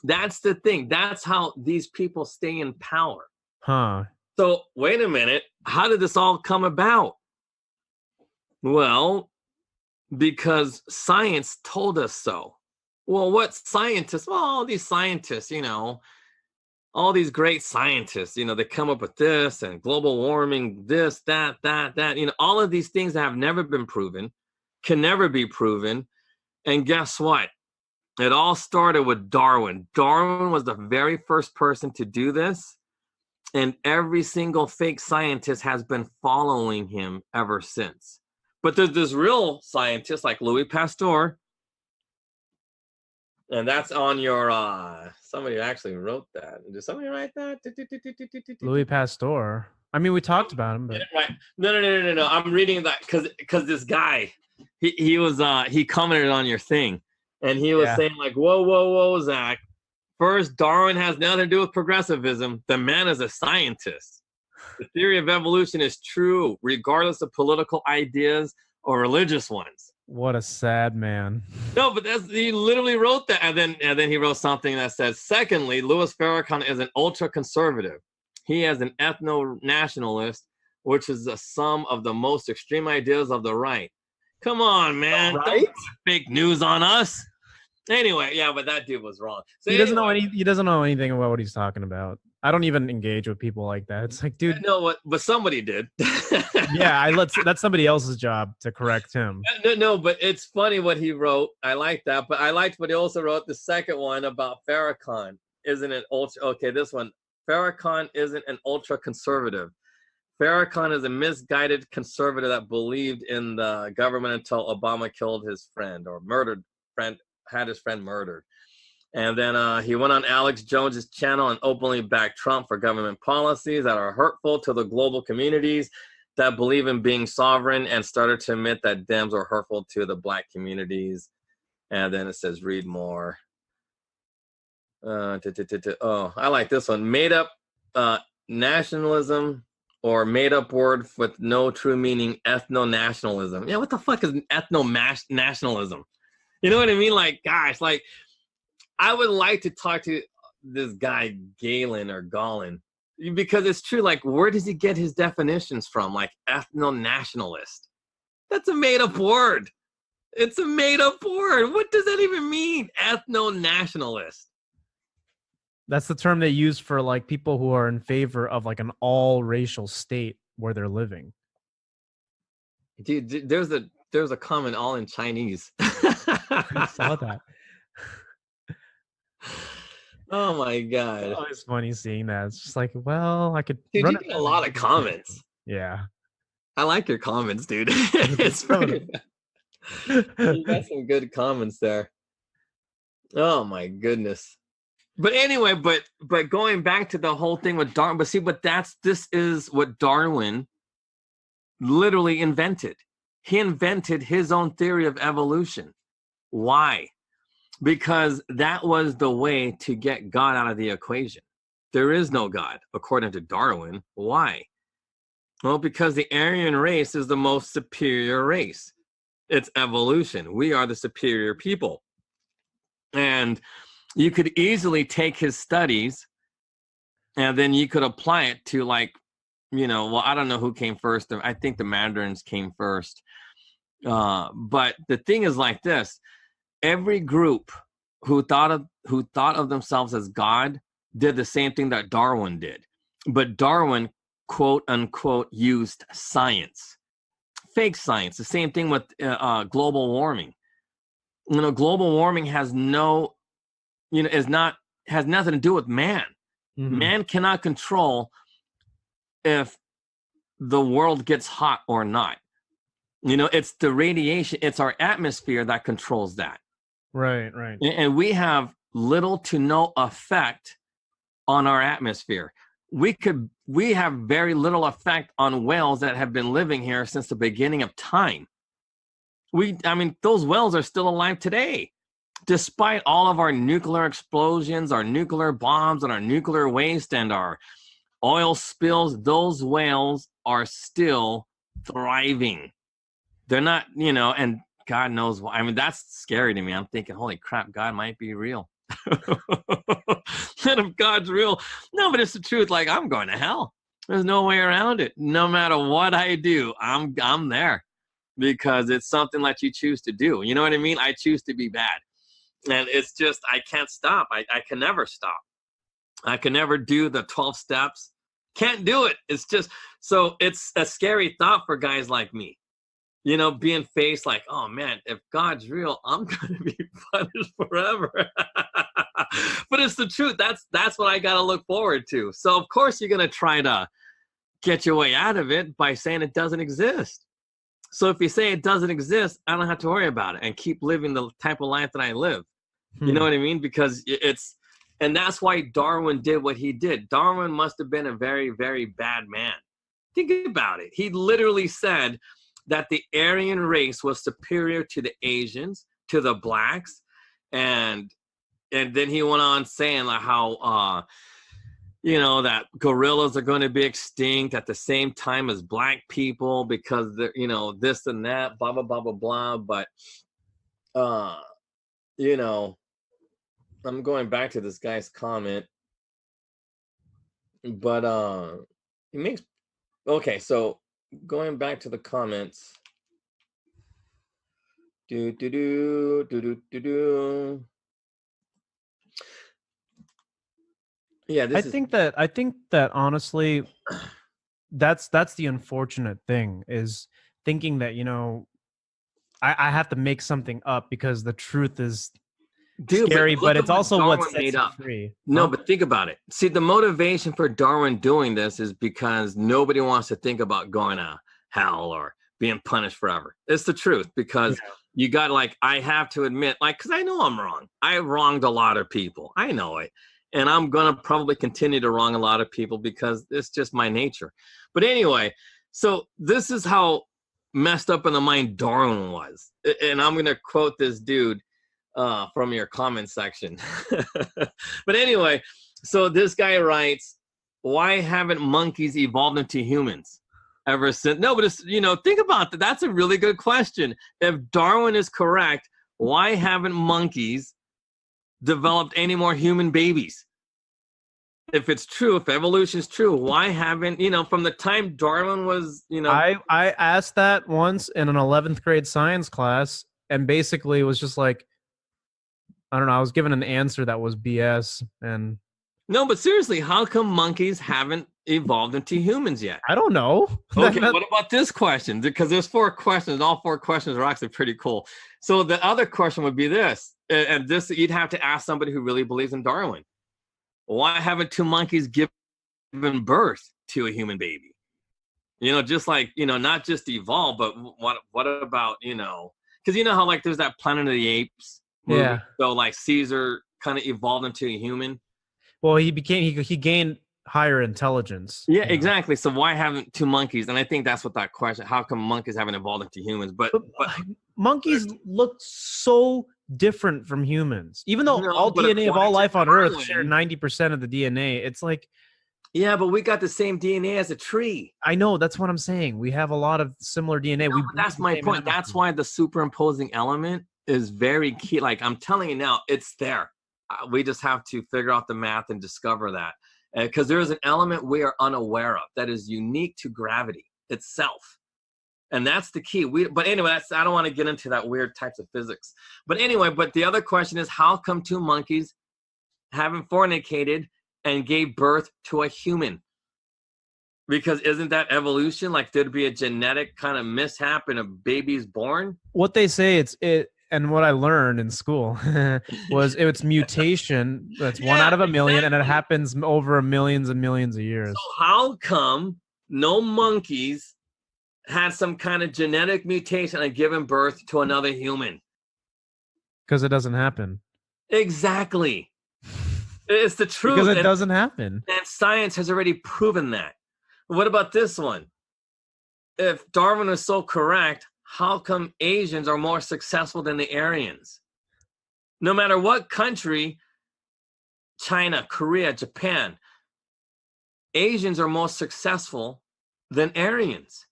That's the thing. That's how these people stay in power. Huh. So wait a minute. How did this all come about? Well, because science told us so. Well, what scientists? Well, all these scientists, all these great scientists, they come up with this and global warming, this, that, all of these things that have never been proven, can never be proven. And guess what? It all started with Darwin. Darwin was the very first person to do this. And every single fake scientist has been following him ever since. But there's this real scientist like Louis Pasteur. And that's on your, somebody actually wrote that. Did somebody write that? Louis Pasteur. I mean, we talked about him, but right. No. I'm reading that because this guy, he commented on your thing, and he was saying like, whoa, Zach. First, Darwin has nothing to do with progressivism. The man is a scientist. The theory of evolution is true, regardless of political ideas or religious ones. What a sad man. No, but he literally wrote that. And then he wrote something that says, secondly, Louis Farrakhan is an ultra-conservative. He is an ethno-nationalist, which is the sum of the most extreme ideas of the right. Come on, man. Right? Don't put fake news on us. Anyway, yeah, but that dude was wrong. So he doesn't know anything about what he's talking about. I don't even engage with people like that. It's like, dude. No, but somebody did. Yeah, that's somebody else's job to correct him. No, but it's funny what he wrote. I like that, but I liked what he also wrote. The second one about Farrakhan isn't an ultra. Okay, this one. Farrakhan isn't an ultra conservative. Farrakhan is a misguided conservative that believed in the government until Obama killed his friend or had his friend murdered. And then he went on Alex Jones's channel and openly backed Trump for government policies that are hurtful to the global communities that believe in being sovereign, and started to admit that Dems are hurtful to the Black communities. And then it says, read more. Oh, I like this one. Made up nationalism, or made up word with no true meaning, ethno-nationalism. Yeah, what the fuck is ethno-nationalism? You know what I mean? Like, gosh, like, I would like to talk to this guy, Galen or Galen, because it's true. Like, where does he get his definitions from? Like, ethno-nationalist. That's a made-up word. It's a made-up word. What does that even mean? Ethno-nationalist. That's the term they use for, like, people who are in favor of, like, an all-racial state where they're living. Dude, there's a comment all in Chinese. I saw that. Oh my god! Oh, it's funny seeing that. It's just like, well, I could. Dude, you get a lot of comments. Yeah, I like your comments, dude. It's pretty. You got some good comments there. Oh my goodness! But anyway, but going back to the whole thing with Darwin, this is what Darwin literally invented. He invented his own theory of evolution. Why? Because that was the way to get God out of the equation. there is no God, according to Darwin. Why? Well, because the Aryan race is the most superior race. It's evolution. We are the superior people. And you could easily take his studies and then you could apply it to, like, well, I don't know who came first. I think the Mandarins came first. But the thing is like this. Every group who thought of themselves as God did the same thing that Darwin did. But Darwin, quote unquote, used science, fake science. The same thing with global warming. Global warming has has nothing to do with man. Mm-hmm. Man cannot control if the world gets hot or not. It's the radiation, it's our atmosphere that controls that. Right. And we have little to no effect on our atmosphere. We have very little effect on whales that have been living here since the beginning of time. Those whales are still alive today. Despite all of our nuclear explosions, our nuclear bombs, and our nuclear waste and our oil spills, those whales are still thriving. They're not, and God knows why. That's scary to me. I'm thinking, holy crap, God might be real. And if God's real, no, but it's the truth. Like, I'm going to hell. There's no way around it. No matter what I do, I'm there because it's something that you choose to do. You know what I mean? I choose to be bad. And it's just, I can't stop. I can never stop. I can never do the 12 steps. Can't do it. It's just, so it's a scary thought for guys like me. Being faced like, oh man, if God's real, I'm going to be punished forever. But it's the truth. That's what I got to look forward to. So of course you're going to try to get your way out of it by saying it doesn't exist. So if you say it doesn't exist, I don't have to worry about it and keep living the type of life that I live. You know what I mean? Because and that's why Darwin did what he did. Darwin must have been a very, very bad man. Think about it. He literally said that the Aryan race was superior to the Asians, to the blacks, and then he went on saying like how that gorillas are going to be extinct at the same time as black people because they're this and that, blah blah blah blah blah. But I'm going back to this guy's comment, but he makes okay. So going back to the comments. Yeah, I think that honestly, that's the unfortunate thing is thinking that I have to make something up because the truth is scary, but it's also what sets it free. No, but think about it. See, the motivation for Darwin doing this is because nobody wants to think about going to hell or being punished forever. It's the truth because you got I have to admit, because I know I'm wrong. I wronged a lot of people. I know it. And I'm going to probably continue to wrong a lot of people because it's just my nature. But anyway, so this is how messed up in the mind Darwin was. And I'm going to quote this dude from your comment section. But anyway, so this guy writes, why haven't monkeys evolved into humans ever since? No, but it's, think about that. That's a really good question. If Darwin is correct, why haven't monkeys developed any more human babies? If it's true, if evolution is true, why haven't, from the time Darwin was, I asked that once in an 11th grade science class, and basically it was just like, I don't know, I was given an answer that was BS. And no, but seriously, how come monkeys haven't evolved into humans yet? I don't know. Okay, what about this question? Because there's 4 questions, and all 4 questions are actually pretty cool. So the other question would be this, and this you'd have to ask somebody who really believes in Darwin. Why haven't 2 monkeys given birth to a human baby? Just like, not just evolve, but what about, because how there's that Planet of the Apes movie. Yeah. So Caesar kind of evolved into a human. Well, he gained higher intelligence. Yeah, exactly. So why haven't 2 monkeys? And I think that's what that question, how come monkeys haven't evolved into humans? But monkeys look so different from humans. Even though No, all but DNA of all according to life on Earth Darwin- share 90% of the DNA, it's like, Yeah, but we got the same DNA as a tree. I know, that's what I'm saying. We have a lot of similar DNA. No, We but breathe that's the my same point. That's atmosphere. why the superimposing element is very key. Like I'm telling you now, it's there. We just have to figure out the math and discover that. Because there is an element we are unaware of that is unique to gravity itself. And that's the key. But anyway, I don't want to get into that weird types of physics. But anyway, but the other question is, how come two monkeys haven't fornicated and gave birth to a human? Because isn't that evolution? Like there'd be a genetic kind of mishap and a baby's born? What they say and what I learned in school was it's mutation. That's one out of a million, and it exactly. happens over millions and millions of years. So how come no monkeys had some kind of genetic mutation and given birth to another human? Because it doesn't happen. Exactly. It's the truth. Because it doesn't happen. And science has already proven that. What about this one? If Darwin was so correct, how come Asians are more successful than the Aryans? No matter what country, China, Korea, Japan, Asians are more successful than Aryans.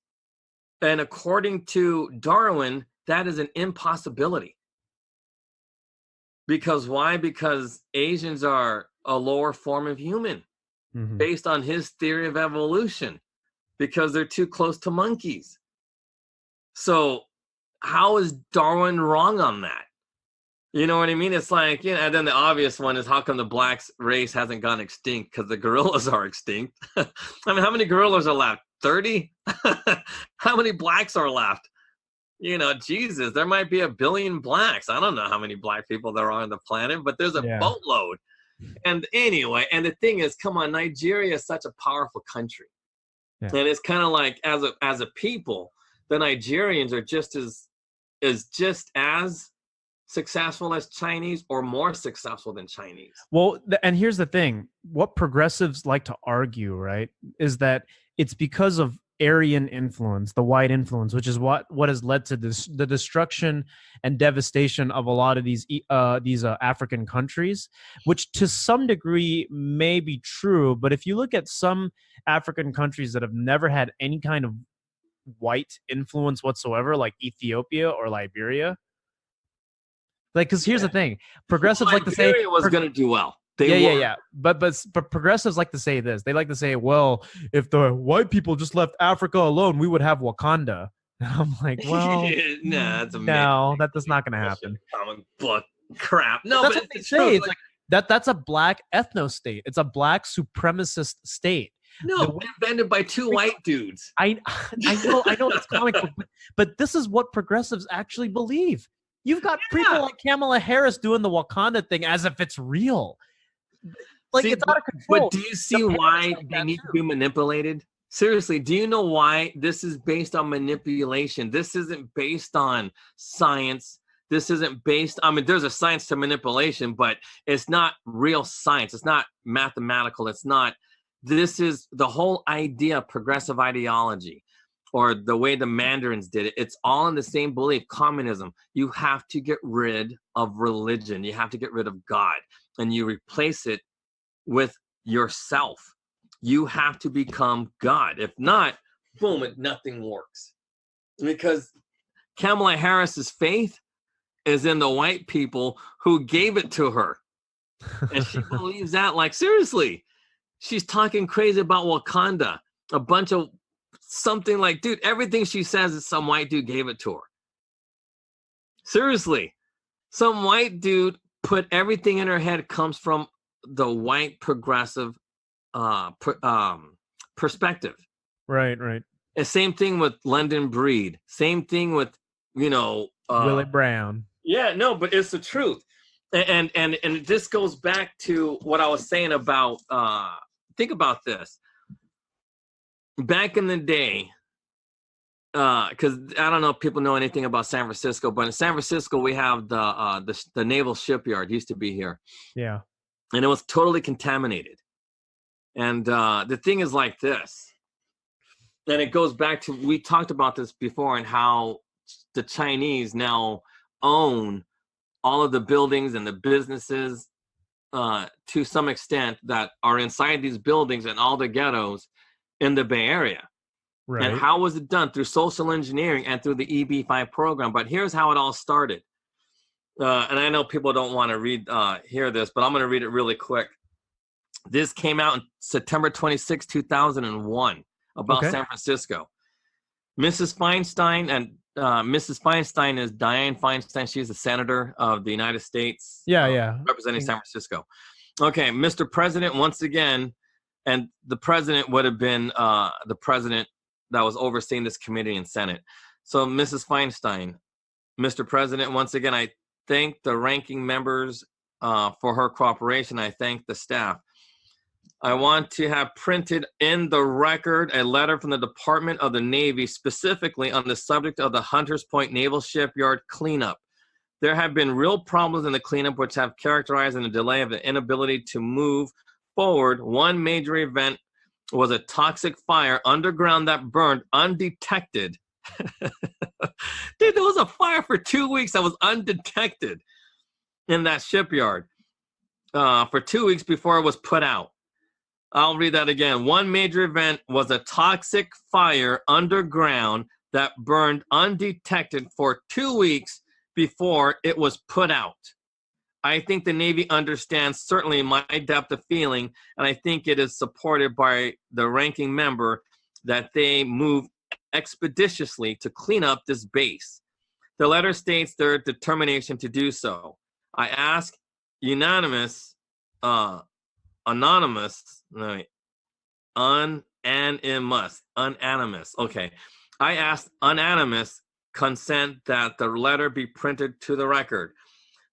And according to Darwin, that is an impossibility. Because why? Because Asians are a lower form of human, based on his theory of evolution, because they're too close to monkeys. So how is Darwin wrong on that? You know what I mean? It's like, you know, and then the obvious one is, how come the black race hasn't gone extinct? Because the gorillas are extinct. I mean, how many gorillas are left? 30? How many blacks are left? You know, Jesus, there might be 1 billion blacks. I don't know how many black people there are on the planet, but there's a boatload. And anyway, and the thing is, come on, Nigeria is such a powerful country. Yeah. And it's kind of like, as a people, the Nigerians are just as successful as Chinese, or more successful than Chinese. Well, and here's the thing. What progressives like to argue, right, is that it's because of Aryan influence, the white influence, which is what has led to the destruction and devastation of a lot of these African countries, which to some degree may be true. But if you look at some African countries that have never had any kind of white influence whatsoever, like Ethiopia or Liberia, like, because here's the thing, progressives like to say Liberia was going to do well. But progressives like to say this. They like to say, well, if the white people just left Africa alone, we would have Wakanda. And I'm like, well, no, that's not going to happen. Comic book crap. No, that's but what they say. It's like that's a black ethno state. It's a black supremacist state. No, invented by two white dudes. I know it's comic book, but this is what progressives actually believe. You've got people like Kamala Harris doing the Wakanda thing as if it's real. Like, it's out of control. But do you see why they need to be manipulated? Seriously, do you know why this is based on manipulation? This isn't based on science. This isn't based, I mean, there's a science to manipulation, but it's not real science. It's not mathematical. This is the whole idea of progressive ideology, or the way the Mandarins did it. It's all in the same belief, communism. You have to get rid of religion. You have to get rid of God, and you replace it with yourself. You have to become God. If not, boom, nothing works. Because Kamala Harris's faith is in the white people who gave it to her. And she believes that, like, seriously. She's talking crazy about Wakanda. A bunch of something like, dude, everything she says is some white dude gave it to her. Seriously. Some white dude put everything in her head comes from the white progressive perspective. Right. And same thing with London Breed. Same thing with, Willie Brown. Yeah, no, but it's the truth. And this goes back to what I was saying about, think about this. Back in the day, because I don't know if people know anything about San Francisco, but in San Francisco, we have the naval shipyard, used to be here. Yeah. And it was totally contaminated. And the thing is like this. And it goes back to, we talked about this before, and how the Chinese now own all of the buildings and the businesses to some extent that are inside these buildings and all the ghettos in the Bay Area. Right. And how was it done? Through social engineering and through the EB5 program. But here's how it all started. And I know people don't want to hear this, but I'm going to read it really quick. This came out on September 26, 2001, about San Francisco. Mrs. Feinstein, and Mrs. Feinstein is Dianne Feinstein. She's a senator of the United States. Representing San Francisco. Okay, Mr. President, once again, and the president would have been the president that was overseeing this committee and Senate. So, Mrs. Feinstein, Mr. President, once again, I thank the ranking members for her cooperation. I thank the staff. I want to have printed in the record a letter from the Department of the Navy specifically on the subject of the Hunters Point Naval Shipyard cleanup. There have been real problems in the cleanup which have characterized the delay of the inability to move forward. One major event was a toxic fire underground that burned undetected. Dude, there was a fire for 2 weeks that was undetected in that shipyard for 2 weeks before it was put out. I'll read that again. One major event was a toxic fire underground that burned undetected for 2 weeks before it was put out. I think the Navy understands certainly my depth of feeling, and I think it is supported by the ranking member that they move expeditiously to clean up this base. The letter states their determination to do so. I ask unanimous, unanimous. Okay. I asked unanimous consent that the letter be printed to the record.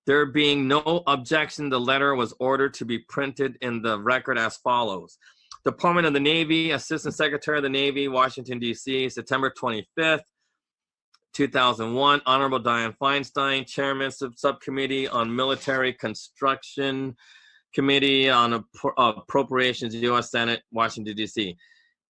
There being no objection, the letter was ordered to be printed in the record as follows. Department of the Navy, Assistant Secretary of the Navy, Washington, D.C., September 25th, 2001. Honorable Dianne Feinstein, Chairman of Subcommittee on Military Construction, Committee on Appropriations, U.S. Senate, Washington, D.C.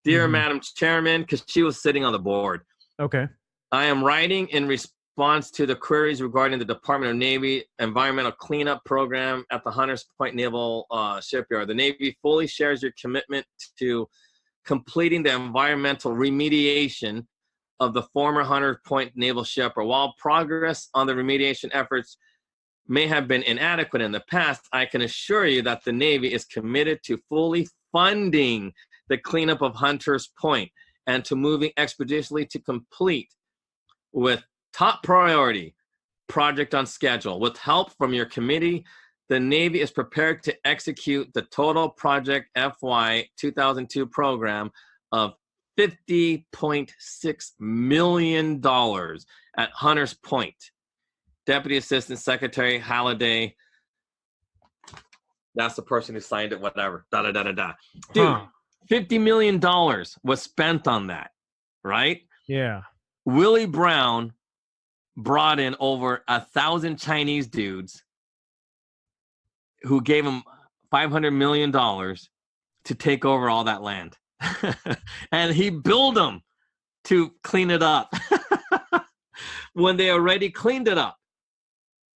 Dear Madam Chairman, because she was sitting on the board. Okay. I am writing in response to the queries regarding the Department of Navy environmental cleanup program at the Hunters Point Naval Shipyard. The Navy fully shares your commitment to completing the environmental remediation of the former Hunters Point Naval Shipyard. While progress on the remediation efforts may have been inadequate in the past, I can assure you that the Navy is committed to fully funding the cleanup of Hunters Point and to moving expeditiously to complete with top priority project on schedule. With help from your committee, the Navy is prepared to execute the total project FY 2002 program of $50.6 million at Hunters Point. Deputy Assistant Secretary Halliday, that's the person who signed it, whatever, Dude, $50 million was spent on that, right? Yeah. Willie Brown brought in over 1,000 Chinese dudes who gave him $500 million to take over all that land. And he billed them to clean it up when they already cleaned it up.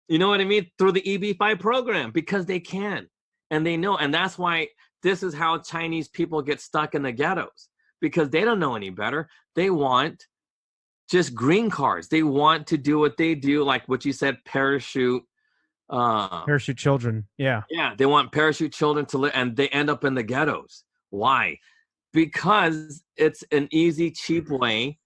You know what I mean? Through the EB5 program, because they can and they know. And that's why this is how Chinese people get stuck in the ghettos, because they don't know any better. They want just green cards. They want to do what they do, like what you said, parachute children. Yeah. Yeah, they want parachute children to live, and they end up in the ghettos. Why? Because it's an easy, cheap way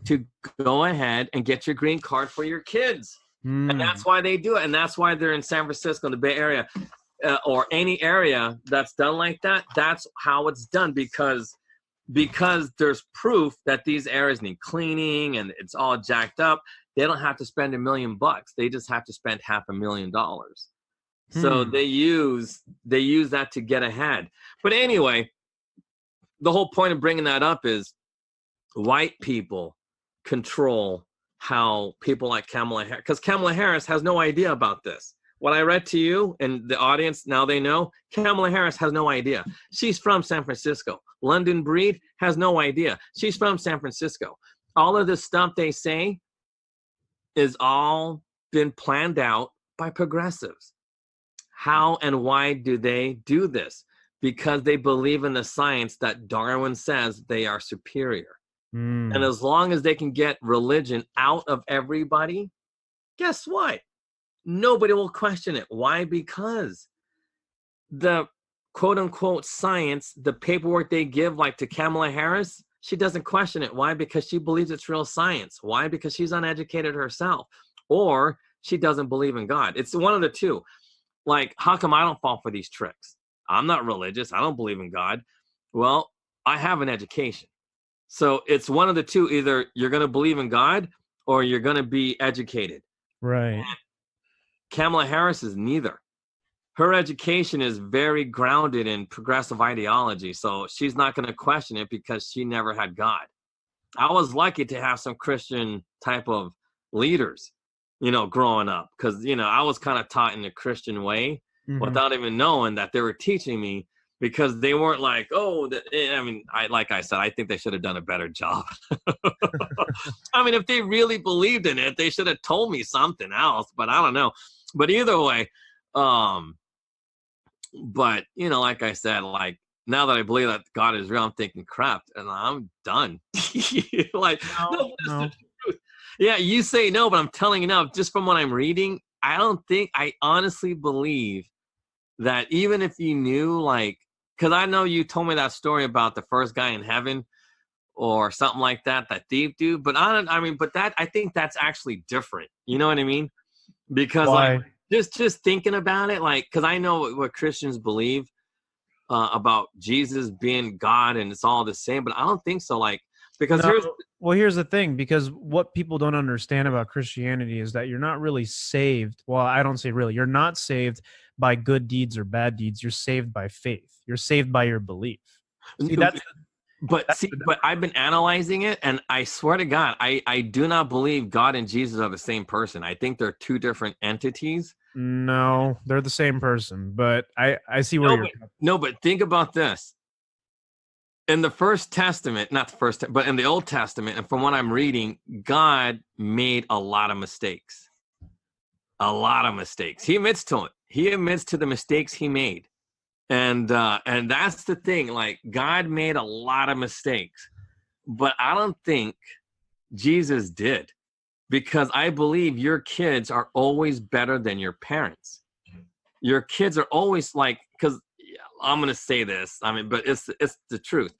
to go ahead and get your green card for your kids. And that's why they do it. And that's why they're in San Francisco, in the Bay Area, or any area that's done like that. That's how it's done, because there's proof that these areas need cleaning and it's all jacked up. They don't have to spend $1 million. They just have to spend $500,000. So they use that to get ahead. But anyway, the whole point of bringing that up is white people control how people like Kamala Harris, because Kamala Harris has no idea about this. What I read to you and the audience, now they know, Kamala Harris has no idea. She's from San Francisco. London Breed has no idea. She's from San Francisco. All of this stuff they say is all been planned out by progressives. How and why do they do this? Because they believe in the science that Darwin says they are superior. And as long as they can get religion out of everybody, guess what? Nobody will question it. Why? Because the quote unquote science, the paperwork they give, like to Kamala Harris, she doesn't question it. Why? Because she believes it's real science. Why? Because she's uneducated herself, or she doesn't believe in God. It's one of the two. Like, how come I don't fall for these tricks? I'm not religious. I don't believe in God. Well, I have an education. So it's one of the two. Either you're going to believe in God or you're going to be educated. Right. And Kamala Harris is neither. Her education is very grounded in progressive ideology. So she's not going to question it because she never had God. I was lucky to have some Christian type of leaders, growing up, because, I was kind of taught in the Christian way without even knowing that they were teaching me, because they weren't like, like I said, I think they should have done a better job. I mean, if they really believed in it, they should have told me something else, but I don't know. But either way, but, like I said, like, now that I believe that God is real, I'm thinking, crap, and I'm done. Like, no. The truth. Yeah, you say no, but I'm telling you now, just from what I'm reading, I honestly believe that even if you knew, like, because I know you told me that story about the first guy in heaven or something like that thief dude, but I think that's actually different. You know what I mean? Because Why? like, just thinking about it, like, because I know what Christians believe about Jesus being God and it's all the same, but I don't think so. Like, because here's the thing, because what people don't understand about Christianity is that you're not really saved. Well, I don't say really. You're not saved by good deeds or bad deeds. You're saved by faith. You're saved by your belief. See, but I've been analyzing it, and I swear to God, I do not believe God and Jesus are the same person. I think they're two different entities. No, they're the same person, but I see where you're. No, but think about this. In the First Testament, not the first, but in the Old Testament, and from what I'm reading, God made a lot of mistakes. A lot of mistakes. He admits to it. He admits to the mistakes he made. And that's the thing. Like, God made a lot of mistakes. But I don't think Jesus did. Because I believe your kids are always better than your parents. Your kids are always like, because I'm going to say this, but it's the truth.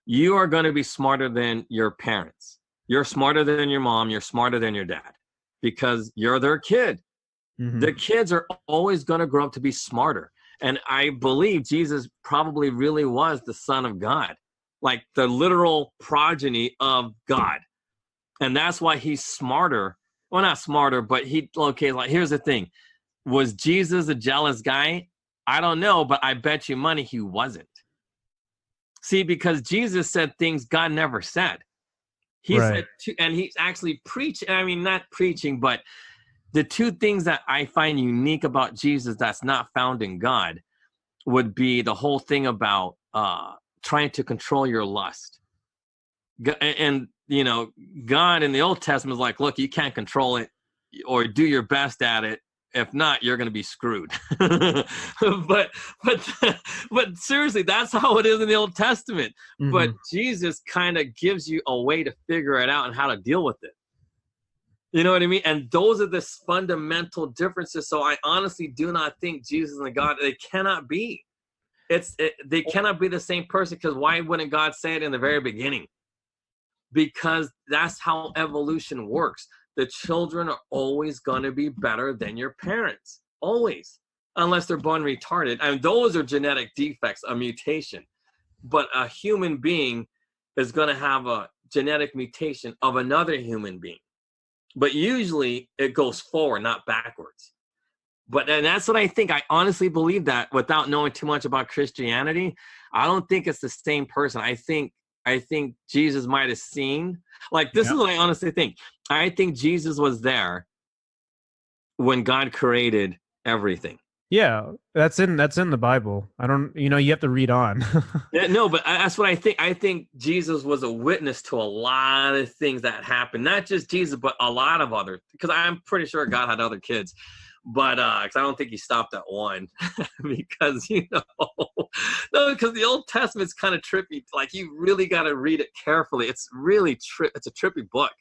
You are going to be smarter than your parents. You're smarter than your mom. You're smarter than your dad because you're their kid. The kids are always going to grow up to be smarter. And I believe Jesus probably really was the Son of God, like the literal progeny of God. And that's why he's smarter. Well, not smarter, but like, here's the thing. Was Jesus a jealous guy? I don't know, but I bet you money he wasn't. See, because Jesus said things God never said. He said, and he's actually preaching. I mean, not preaching, but the two things that I find unique about Jesus that's not found in God would be the whole thing about trying to control your lust. And God in the Old Testament is like, look, you can't control it or do your best at it. If not, you're going to be screwed. but seriously, that's how it is in the Old Testament. But Jesus kind of gives you a way to figure it out and how to deal with it. You know what I mean? And those are the fundamental differences. So I honestly do not think Jesus and God, they cannot be. They cannot be the same person, because why wouldn't God say it in the very beginning? Because that's how evolution works. The children are always going to be better than your parents. Always. Unless they're born retarded. And those are genetic defects, a mutation. But a human being is going to have a genetic mutation of another human being. But usually it goes forward, not backwards. And that's what I think. I honestly believe that without knowing too much about Christianity. I don't think it's the same person. I think Jesus might have seen, like, this is what I honestly think. I think Jesus was there when God created everything. Yeah, that's in the Bible. I don't, you have to read on. Yeah, no, but that's what I think. I think Jesus was a witness to a lot of things that happened. Not just Jesus, but a lot of other, because I'm pretty sure God had other kids. But 'cause I don't think he stopped at one because, no, because the Old Testament's kind of trippy. Like, you really got to read it carefully. It's really it's a trippy book.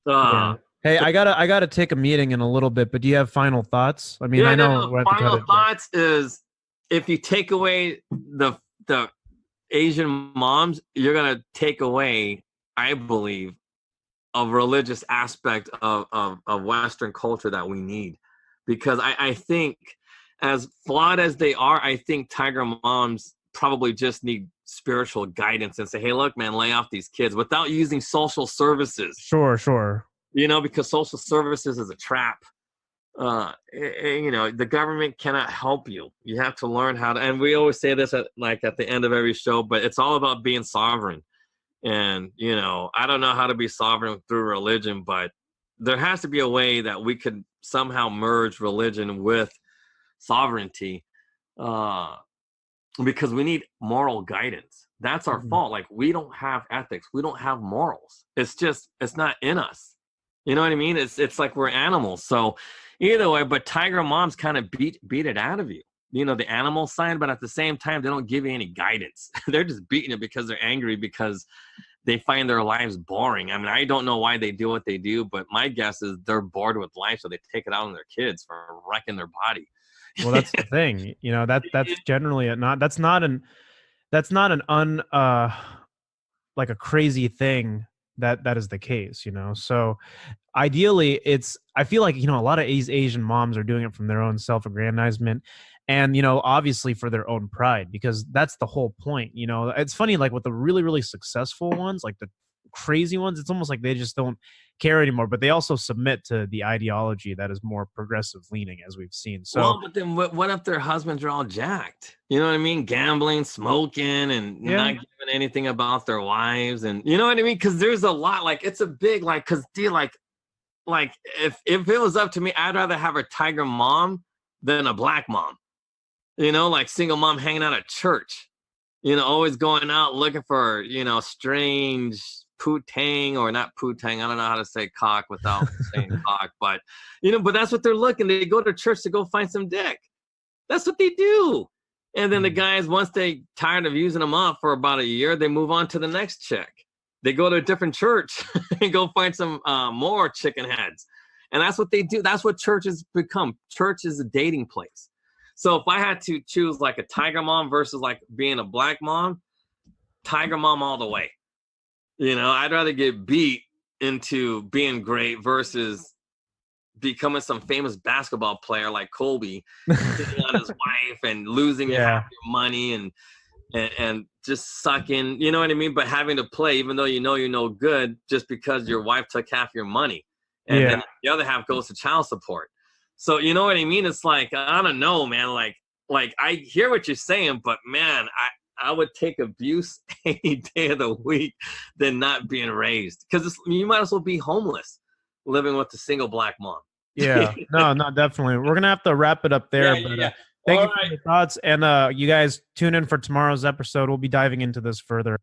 Yeah. Hey, I gotta take a meeting in a little bit, but do you have final thoughts? I mean, I know we're at the final thoughts is, if you take away the Asian moms, you're gonna take away, I believe, a religious aspect of Western culture that we need. Because I think, as flawed as they are, I think tiger moms probably just need spiritual guidance and say, hey, look, man, lay off these kids without using social services. Sure. Because social services is a trap. The government cannot help you. You have to learn how to, and we always say this at the end of every show, but it's all about being sovereign. And, I don't know how to be sovereign through religion, but there has to be a way that we could somehow merge religion with sovereignty, because we need moral guidance. That's our fault. Like, we don't have ethics. We don't have morals. It's not in us. You know what I mean? It's like we're animals. So either way, but tiger moms kind of beat it out of you. The animal side, but at the same time, they don't give you any guidance. They're just beating it because they're angry, because they find their lives boring. I mean, I don't know why they do what they do, but my guess is they're bored with life, so they take it out on their kids for wrecking their body. Well, that's the thing. That's generally that's not an like a crazy thing that is the case, So ideally, I feel like, a lot of Asian moms are doing it from their own self-aggrandizement, and, obviously for their own pride, because that's the whole point. It's funny, like with the really, really successful ones, like the crazy ones, it's almost like they just don't care anymore, but they also submit to the ideology that is more progressive leaning, as we've seen. So, well, but then what if their husbands are all jacked? You know what I mean? Gambling, smoking, and not giving anything about their wives, and you know what I mean? Because there's a lot, like, it's a big, like, because like if it was up to me, I'd rather have a tiger mom than a black mom. Like single mom hanging out at church, always going out looking for, strange poo-tang, or not poo-tang. I don't know how to say cock without saying cock, but, but that's what they're looking. They go to church to go find some dick. That's what they do. And then the guys, once they tired of using them up for about a year, they move on to the next chick. They go to a different church and go find some more chicken heads. And that's what they do. That's what church has become. Church is a dating place. So if I had to choose like a tiger mom versus like being a black mom, tiger mom all the way. I'd rather get beat into being great versus becoming some famous basketball player like Kobe, sitting on his wife and losing half your money and just sucking, you know what I mean? But having to play, even though you're no good, just because your wife took half your money. And then the other half goes to child support. So, you know what I mean? It's like, I don't know, man. Like I hear what you're saying, but man, I would take abuse any day of the week than not being raised. Because you might as well be homeless living with a single black mom. Yeah, no, definitely. We're going to have to wrap it up there. Thank you for your thoughts. And you guys tune in for tomorrow's episode. We'll be diving into this further.